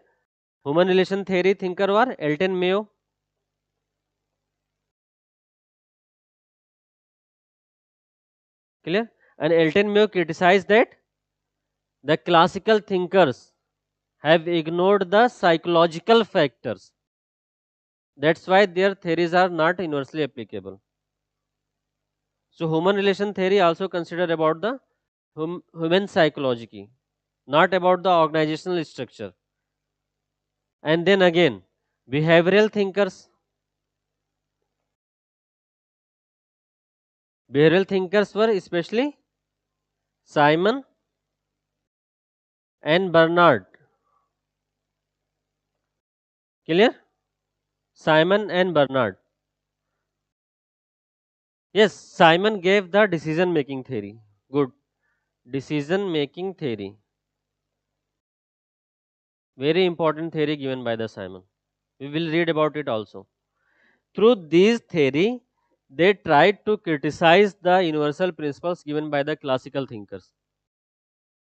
Human relation theory thinker were Elton Mayo. Clear? And Elton Mayo criticized that the classical thinkers have ignored the psychological factors. That's why their theories are not universally applicable. So human relation theory also consider about the human psychology, not about the organizational structure. And then again, behavioral thinkers. Behavioral thinkers were especially Simon and Bernard. Clear? Simon and Bernard. Yes, Simon gave the decision making theory. Good. Decision making theory. Very important theory given by the Simon. We will read about it also. Through these theory, they tried to criticize the universal principles given by the classical thinkers.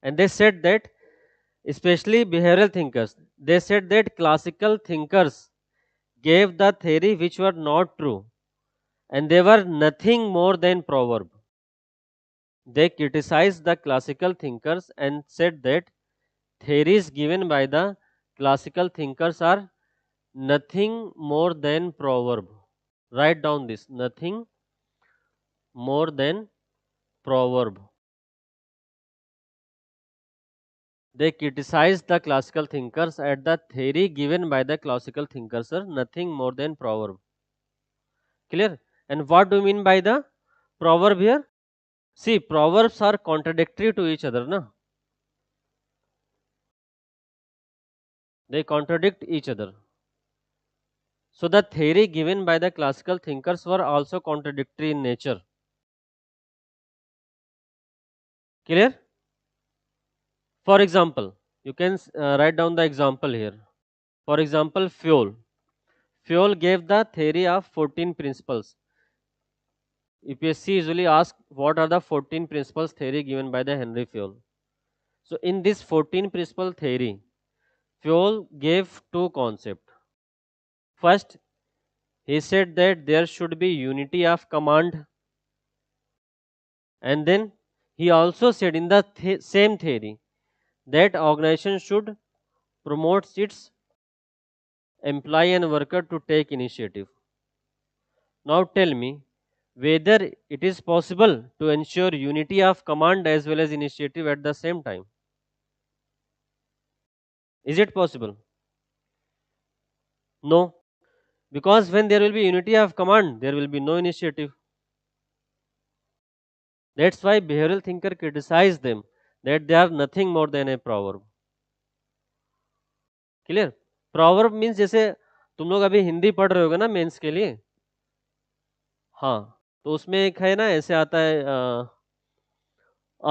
And they said that, especially behavioral thinkers, they said that classical thinkers gave the theory which were not true and they were nothing more than proverb. They criticized the classical thinkers and said that theories given by the classical thinkers are nothing more than proverb. Write down this, nothing more than proverb. They criticized the classical thinkers at the theory given by the classical thinkers are nothing more than proverb. Clear? And what do you mean by the proverb here? See, proverbs are contradictory to each other, na? They contradict each other. So the theory given by the classical thinkers were also contradictory in nature. Clear? For example, you can write down the example here. For example, fuel. Fuel gave the theory of 14 principles. UPSC usually asks what are the 14 principles theory given by the Henry Fuel. So in this 14 principle theory, Fuel gave two concepts. First, he said that there should be unity of command, and then he also said in the same theory that organization should promote its employee and worker to take initiative. Now tell me whether it is possible to ensure unity of command as well as initiative at the same time. Is it possible? No, because when there will be unity of command, there will be no initiative. That's why behavioral thinker criticize them that they are nothing more than a proverb. Clear? Proverb means जैसे तुम लोग अभी हिंदी पढ़ रहे होगे ना mains के लिए, हाँ, तो उसमें एक है ना ऐसे आता है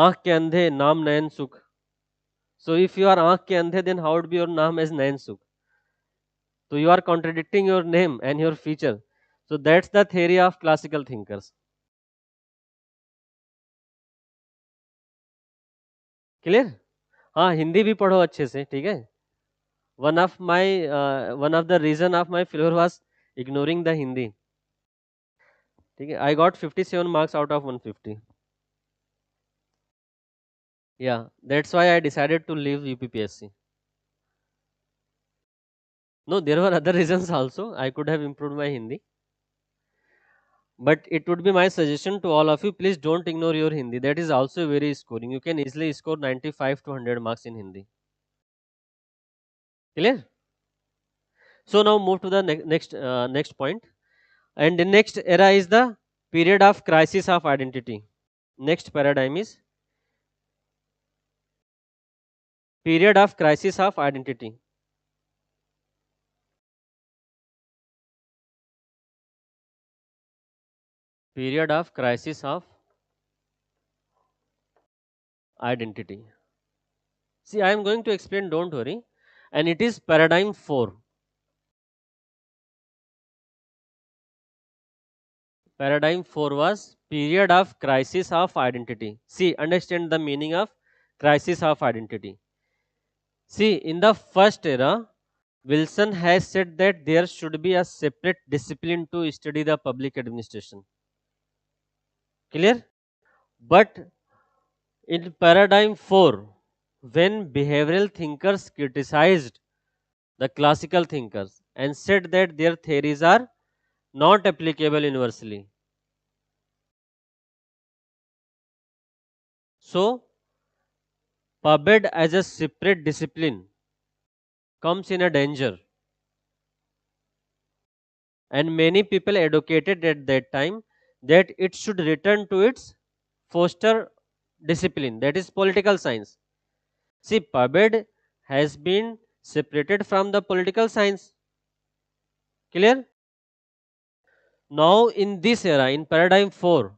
आंख के अंधे नाम नयन सुख. So if you are आंख के अंधे, then how would be your नाम as नयन सुख? So you are contradicting your name and your feature. So that's the theory of classical thinkers. Clear? हाँ, हिंदी भी पढ़ो अच्छे से, ठीक है? One of the reason of my failure was ignoring the Hindi. ठीक है? I got 57 marks out of 150. Yeah, that's why I decided to leave UPPSC. No, there were other reasons also. I could have improved my Hindi. But it would be my suggestion to all of you, please don't ignore your Hindi. That is also very scoring. You can easily score 95 to 100 marks in Hindi. Clear? So now move to the next point, and the next era is the period of crisis of identity. Next paradigm is period of crisis of identity. Period of crisis of identity. See, I am going to explain, don't worry. And it is paradigm 4. Paradigm 4 was period of crisis of identity. See, understand the meaning of crisis of identity. See, in the first era, Wilson has said that there should be a separate discipline to study the public administration. Clear? But in paradigm 4, when behavioral thinkers criticized the classical thinkers and said that their theories are not applicable universally, so PubEd as a separate discipline comes in a danger, and many people advocated at that time that it should return to its foster discipline, that is political science. See, PubEd has been separated from the political science. Clear? Now, in this era, in paradigm 4,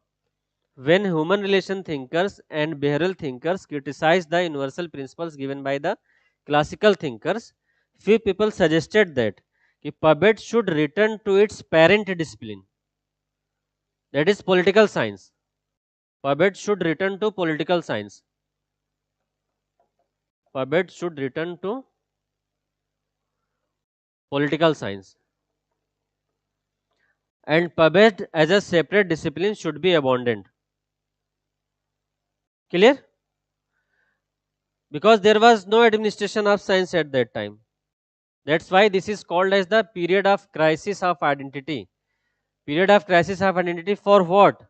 when human relation thinkers and behavioral thinkers criticize the universal principles given by the classical thinkers, few people suggested that PubEd should return to its parent discipline, that is political science. PubEd should return to political science. PubEd should return to political science. And PubEd as a separate discipline should be abandoned. Clear? Because there was no administration of science at that time. That's why this is called as the period of crisis of identity. Period of crisis of identity for what?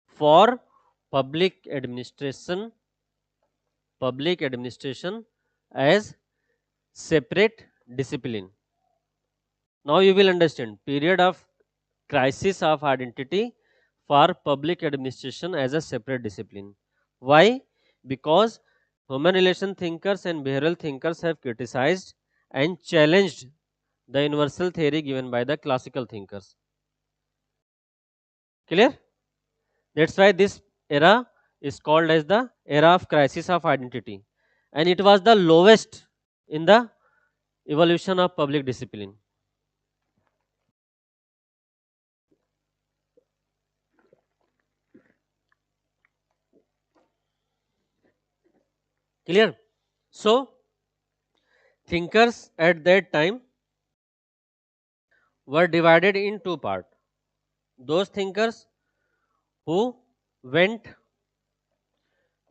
For public administration, public administration as separate discipline. Now you will understand period of crisis of identity for public administration as a separate discipline. Why? Because human relation thinkers and behavioral thinkers have criticized and challenged the universal theory given by the classical thinkers. Clear? That's why this era is called as the era of crisis of identity, and it was the lowest in the evolution of public discipline. Clear? So, thinkers at that time were divided in two parts. Those thinkers who went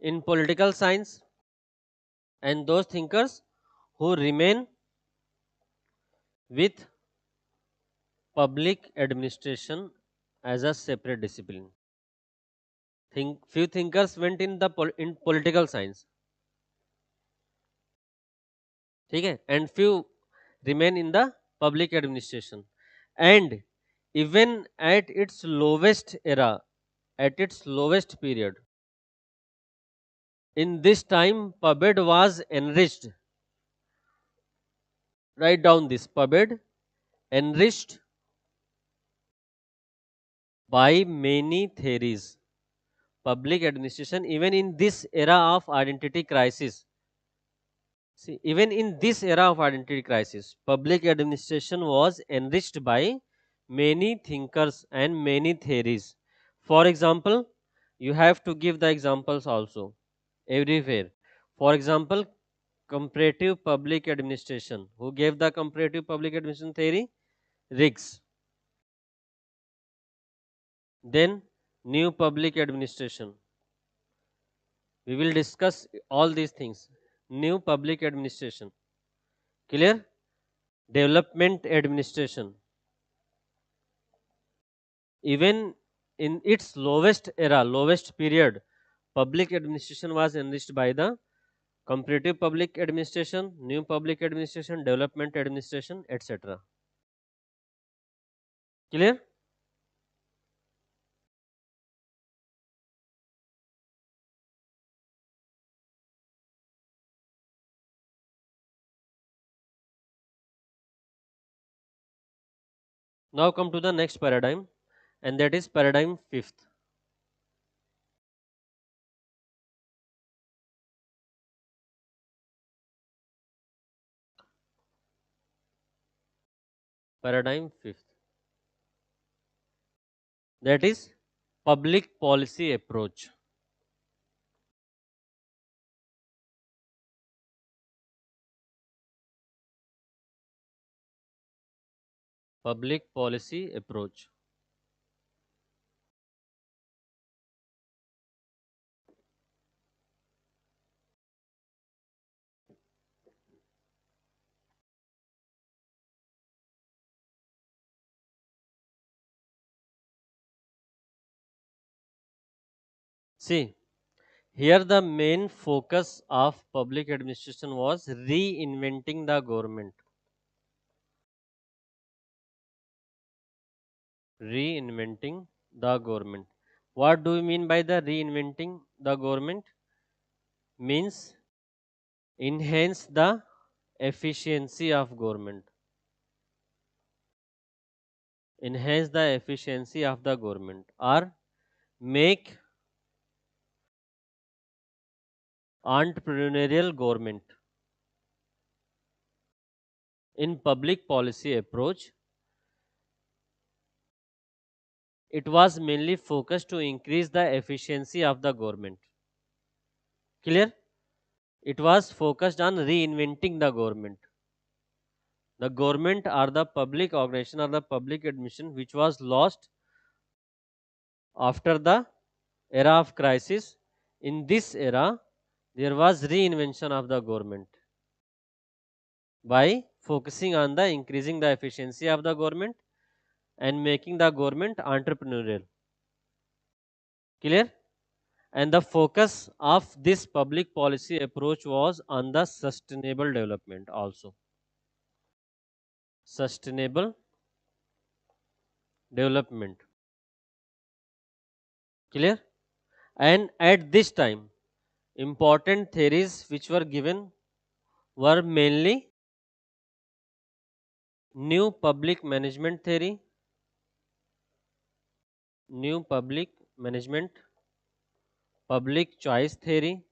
in political science and those thinkers who remain with public administration as a separate discipline. Few thinkers went in the in political science, okay, and few remain in the public administration. And even at its lowest era, at its lowest period, in this time, PubEd was enriched. Write down this: PubEd enriched by many theories. Public administration, even in this era of identity crisis, see, even in this era of identity crisis, public administration was enriched by many thinkers and many theories. For example, you have to give the examples also everywhere. For example, comparative public administration. Who gave the comparative public administration theory? Riggs. Then, new public administration. We will discuss all these things. New public administration. Clear? Development administration. Even in its lowest era, lowest period, public administration was enriched by the comparative public administration, new public administration, development administration, etc. Clear? Now come to the next paradigm, and that is paradigm fifth. Paradigm fifth. That is public policy approach. Public policy approach. See, here the main focus of public administration was reinventing the government. Reinventing the government. What do you mean by the reinventing the government? Means enhance the efficiency of government. Enhance the efficiency of the government or make entrepreneurial government. In public policy approach, it was mainly focused to increase the efficiency of the government. Clear? It was focused on reinventing the government. The government or the public organization or the public administration which was lost after the era of crisis. In this era, there was reinvention of the government by focusing on the increasing the efficiency of the government and making the government entrepreneurial. Clear? And the focus of this public policy approach was on the sustainable development also. Sustainable development. Clear? And at this time, important theories which were given were mainly new public management theory, new public management, public choice theory.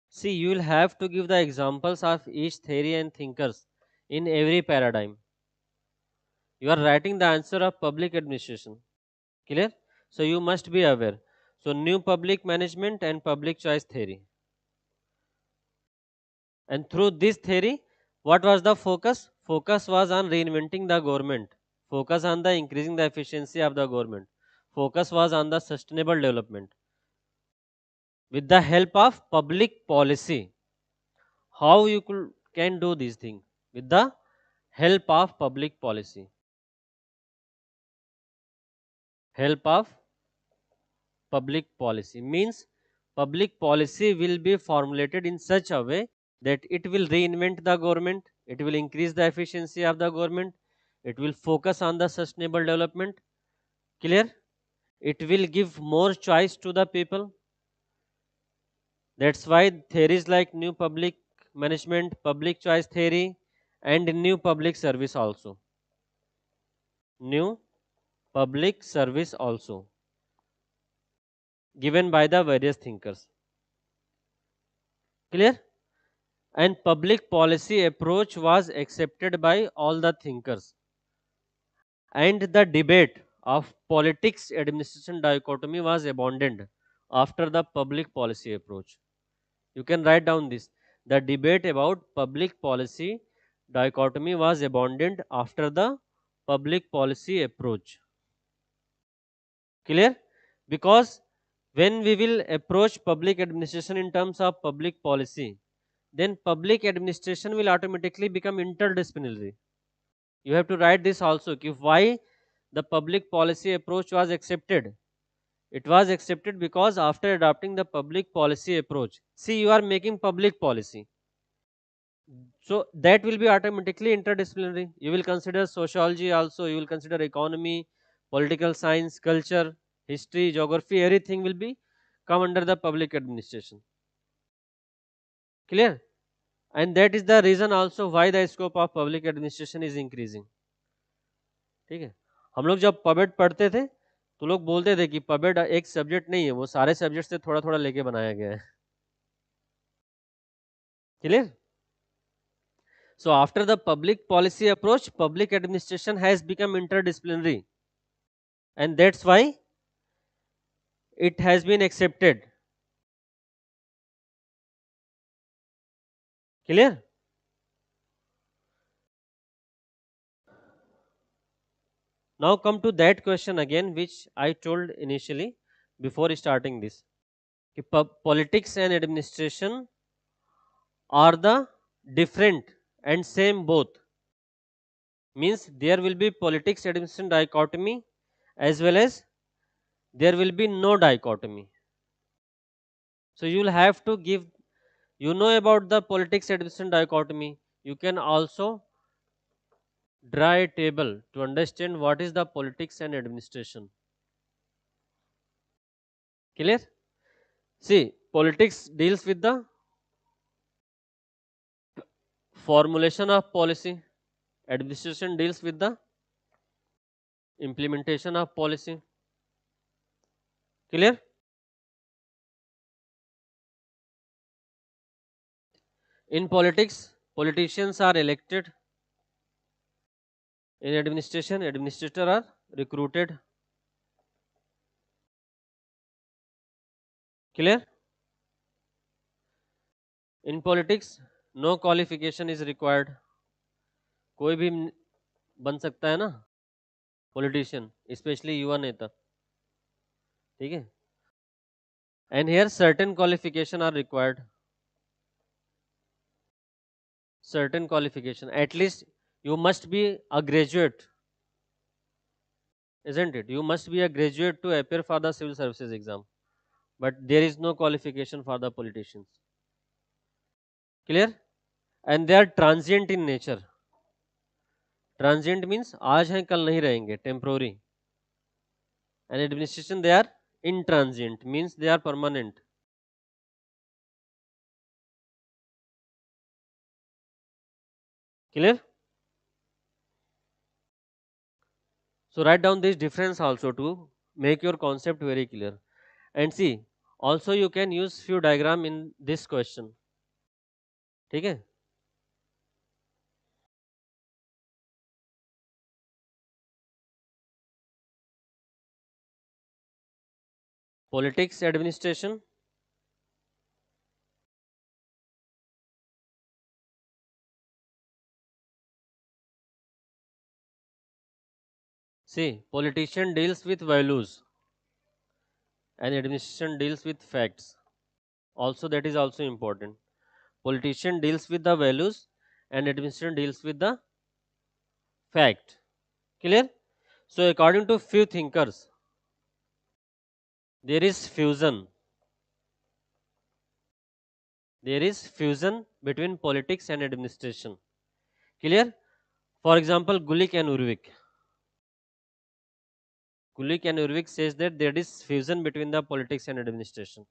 See, you will have to give the examples of each theory and thinkers in every paradigm. You are writing the answer of public administration. Clear? So you must be aware. So new public management and public choice theory. And through this theory, what was the focus? Focus was on reinventing the government. Focus on the increasing the efficiency of the government. Focus was on the sustainable development. With the help of public policy, how you can do these things? With the help of public policy. Help of public policy means public policy will be formulated in such a way that it will reinvent the government, it will increase the efficiency of the government, it will focus on the sustainable development. Clear? It will give more choice to the people. That's why theories like new public management, public choice theory, and new public service also. New public service also given by the various thinkers. Clear? And public policy approach was accepted by all the thinkers, and the debate of politics administration dichotomy was abandoned after the public policy approach. You can write down this. The debate about public policy dichotomy was abandoned after the public policy approach. Clear? Because when we will approach public administration in terms of public policy, then public administration will automatically become interdisciplinary. You have to write this also. Why the public policy approach was accepted? It was accepted because after adopting the public policy approach, see, you are making public policy. So that will be automatically interdisciplinary. You will consider sociology also, you will consider economy, political science, culture, history, geography, everything will be come under the public administration. Clear? And that is the reason also why the scope of public administration is increasing. ठीक है, हम लोग जब पबेट पढ़ते थे तो लोग बोलते थे कि पबेट एक सब्जेक्ट नहीं है, वो सारे सब्जेक्ट से थोड़ा थोड़ा लेके बनाया गया है. Clear? So after the public policy approach, public administration has become interdisciplinary, and that's why it has been accepted. Clear? Now come to that question again, which I told initially before starting this. कि politics and administration are the different and same both. Means there will be politics administration dichotomy as well as there will be no dichotomy. So you will have to give, you know about the politics administration dichotomy. You can also draw a table to understand what is the politics and administration. Clear? See, politics deals with the formulation of policy, administration deals with the implementation of policy. Clear? In politics, politicians are elected. In administration, administrators are recruited. Clear? In politics, no qualification is required. कोई भी बन सकता है ना politician, specially युवा नेता. ठीक है? And here certain qualification are required. Certain qualification. At least you must be a graduate, isn't it? You must be a graduate to appear for the civil services exam. But there is no qualification for the politicians. Clear? And they are transient in nature. Transient means आज हैं कल नहीं रहेंगे, temporary. And administration they are intransient, means they are permanent. Clear? So write down this difference also to make your concept very clear. And see, also you can use few diagram in this question. ठीक है? Politics administration. See, politician deals with values and administration deals with facts. Also, that is also important. Politician deals with the values and administration deals with the fact. Clear? So, according to few thinkers, there is fusion. There is fusion between politics and administration. Clear? For example, Gulick and Urvik. Gulick and Urvik says that there is fusion between the politics and administration.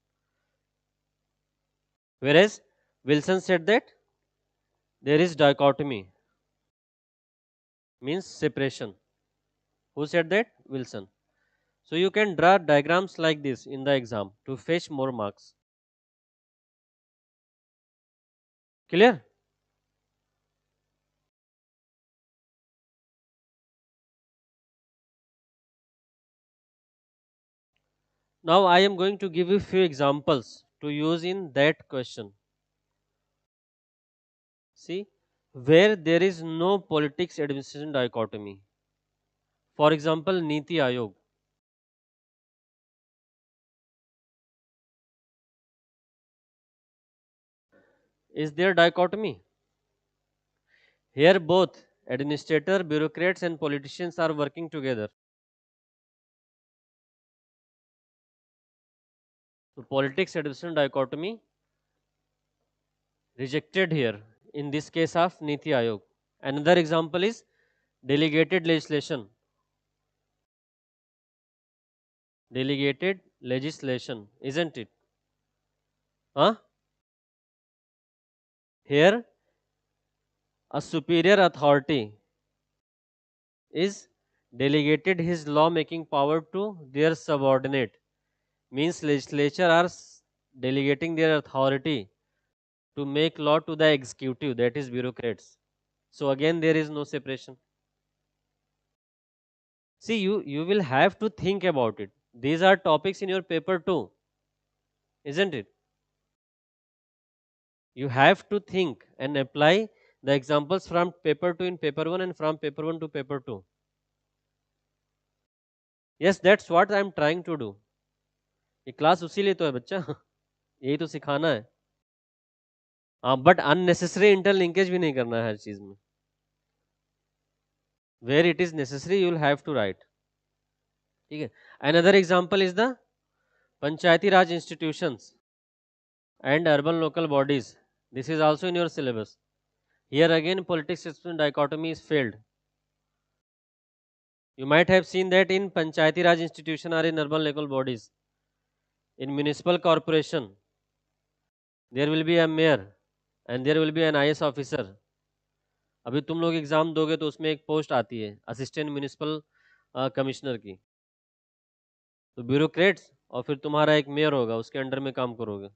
Whereas Wilson said that there is dichotomy, means separation. Who said that? Wilson. So you can draw diagrams like this in the exam to fetch more marks. Clear? Now I am going to give you few examples to use in that question. See, where there is no politics administration dichotomy. For example, Niti Ayog. Is there dichotomy? Here both administrator, bureaucrats and politicians are working together. So politics administration dichotomy rejected here in this case of Niti Ayog. Another example is delegated legislation. Delegated legislation, isn't it? Huh? Here, a superior authority is delegated his law making power to their subordinate. Means legislature are delegating their authority to make law to the executive, that is bureaucrats. So again there is no separation. See, you will have to think about it. These are topics in your paper too, isn't it? You have to think and apply the examples from paper 2 in paper 1 and from paper 1 to paper 2. Yes, that's what I am trying to do. ये class उसी लिए तो है बच्चा, यही तो सिखाना है. हाँ, बट अननेसेसरी इंटरलिंकेज भी नहीं करना है हर चीज में. Where it is necessary you will have to write. ठीक है. Another example is the Panchayati Raj institutions and urban local bodies. This is also in your syllabus. Here again politics system dichotomy is failed. You might have seen that in Panchayati Raj institution or in urban local bodies. In municipal corporation, there will be a mayor and there will be an IS officer. अभी तुम लोग exam दोगे तो उसमें एक post आती है assistant municipal commissioner की. तो ब्यूरोक्रेट्स और फिर तुम्हारा एक मेयर होगा, उसके अंडर में काम करोगे.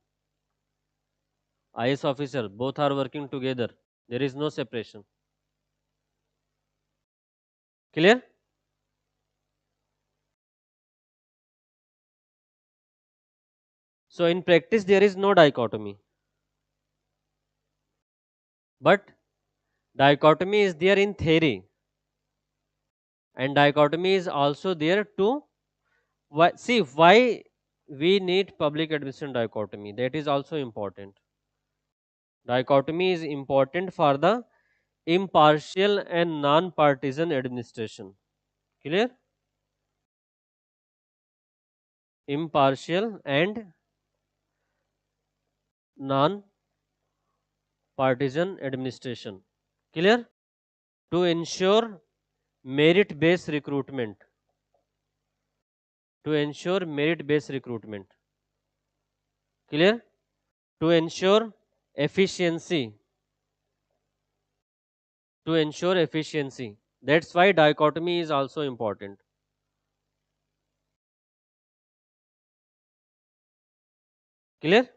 IS officer, both are working together. There is no separation. Clear? So in practice there is no dichotomy. But dichotomy is there in theory. And dichotomy is also there to see why we need public administration dichotomy. That is also important. Dichotomy is important for the impartial and non-partisan administration. Clear? Impartial and non-partisan administration. Clear? To ensure merit-based recruitment. To ensure merit-based recruitment. Clear? To ensure efficiency. To ensure efficiency. That's why dichotomy is also important. Clear?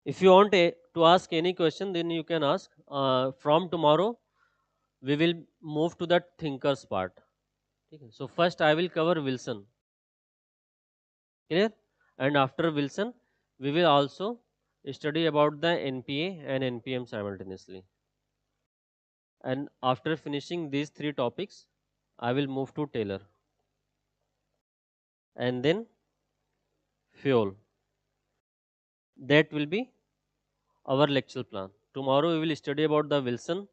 If you want to ask any question, then you can ask. From tomorrow, we will move to the thinkers part. Okay. So first I will cover Wilson. Clear? And after Wilson, we will also study about the NPA and NPM simultaneously. And after finishing these three topics, I will move to Taylor. And then fuel. That will be our lecture plan. Tomorrow we will study about the Wilson,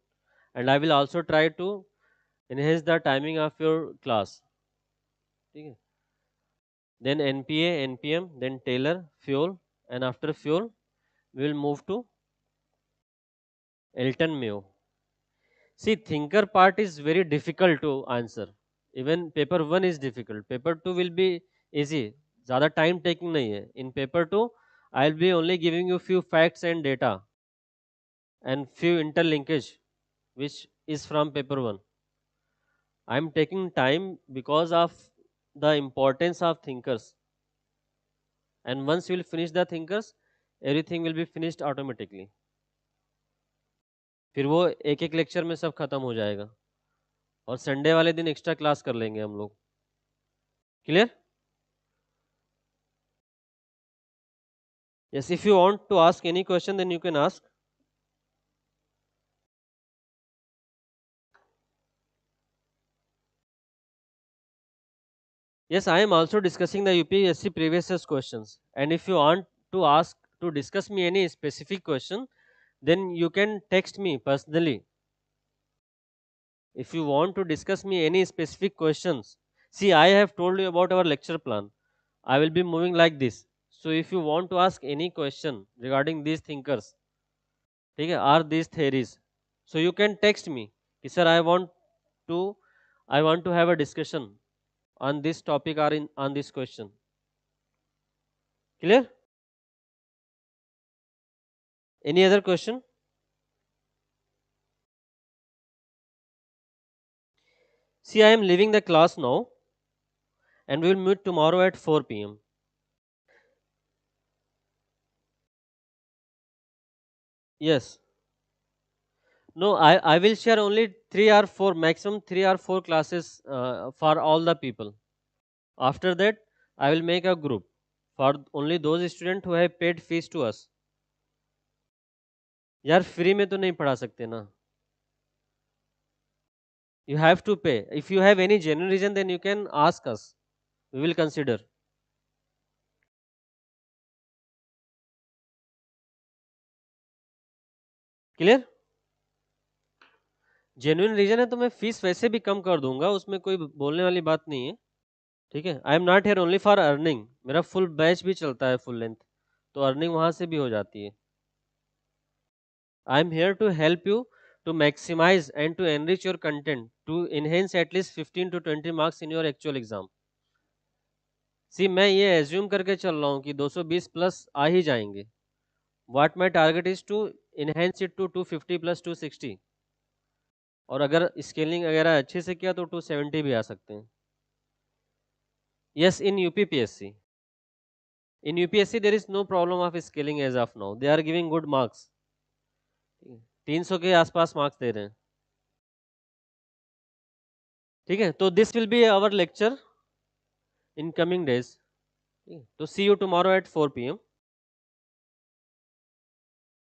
and I will also try to enhance the timing of your class. Okay. Then NPA, NPM, then Taylor, fuel, and after fuel, we will move to Elton Mayo. See, thinker part is very difficult to answer. Even paper 1 is difficult. Paper 2 will be easy. ज़्यादा time taking नहीं है. In paper 2, I'll be only giving you few facts and data and few interlinkage which is from paper 1. I'm taking time because of the importance of thinkers. And once you will finish the thinkers, everything will be finished automatically. फिर वो एक एक lecture में सब खत्म हो जाएगा और संडे वाले दिन एक्स्ट्रा क्लास कर लेंगे हम लोग. Clear? Yes, if you want to ask any question, then you can ask. Yes, I am also discussing the UPSC previous year's questions. And if you want to discuss me any specific question, then you can text me personally. If you want to discuss me any specific questions, see, I have told you about our lecture plan. I will be moving like this. So if you want to ask any question regarding these thinkers, okay, are these theories, so you can text me कि sir to I want to have a discussion on this topic or in on this question. Clear? Any other question? See, I am leaving the class now and we will meet tomorrow at 4 p.m. Yes. No, I will share only 3 or 4, maximum 3 or 4 classes for all the people. After that, I will make a group for only those students who have paid fees to us. यार free में तो नहीं पढ़ा सकते ना. You have to pay. If you have any genuine reason, then you can ask us. We will consider. Clear? Genuine reason है तो मैं फीस वैसे भी कम कर दूंगा, उसमें कोई बोलने वाली बात नहीं है. ठीक है. I am not here only for earning. मेरा फुल बैच भी चलता है फुल लेंथ, तो अर्निंग वहां से भी हो जाती है. I am here to help you to maximize and to enrich your content to enhance at least 15 to 20 marks in your actual exam. See, मैं ये assume करके चल रहा हूँ कि 220 प्लस आ ही जाएंगे. What my target is to enhance it to 250 plus 260. और अगर स्केलिंग वगैरह अच्छे से किया तो 270 भी आ सकते हैं. Yes, in UPPSC. In UPSC there is no problem of scaling as of now. They are giving good marks. 300 के आसपास मार्क्स दे रहे हैं. ठीक है. तो this will be our lecture in coming days. So see you tomorrow at 4 p.m.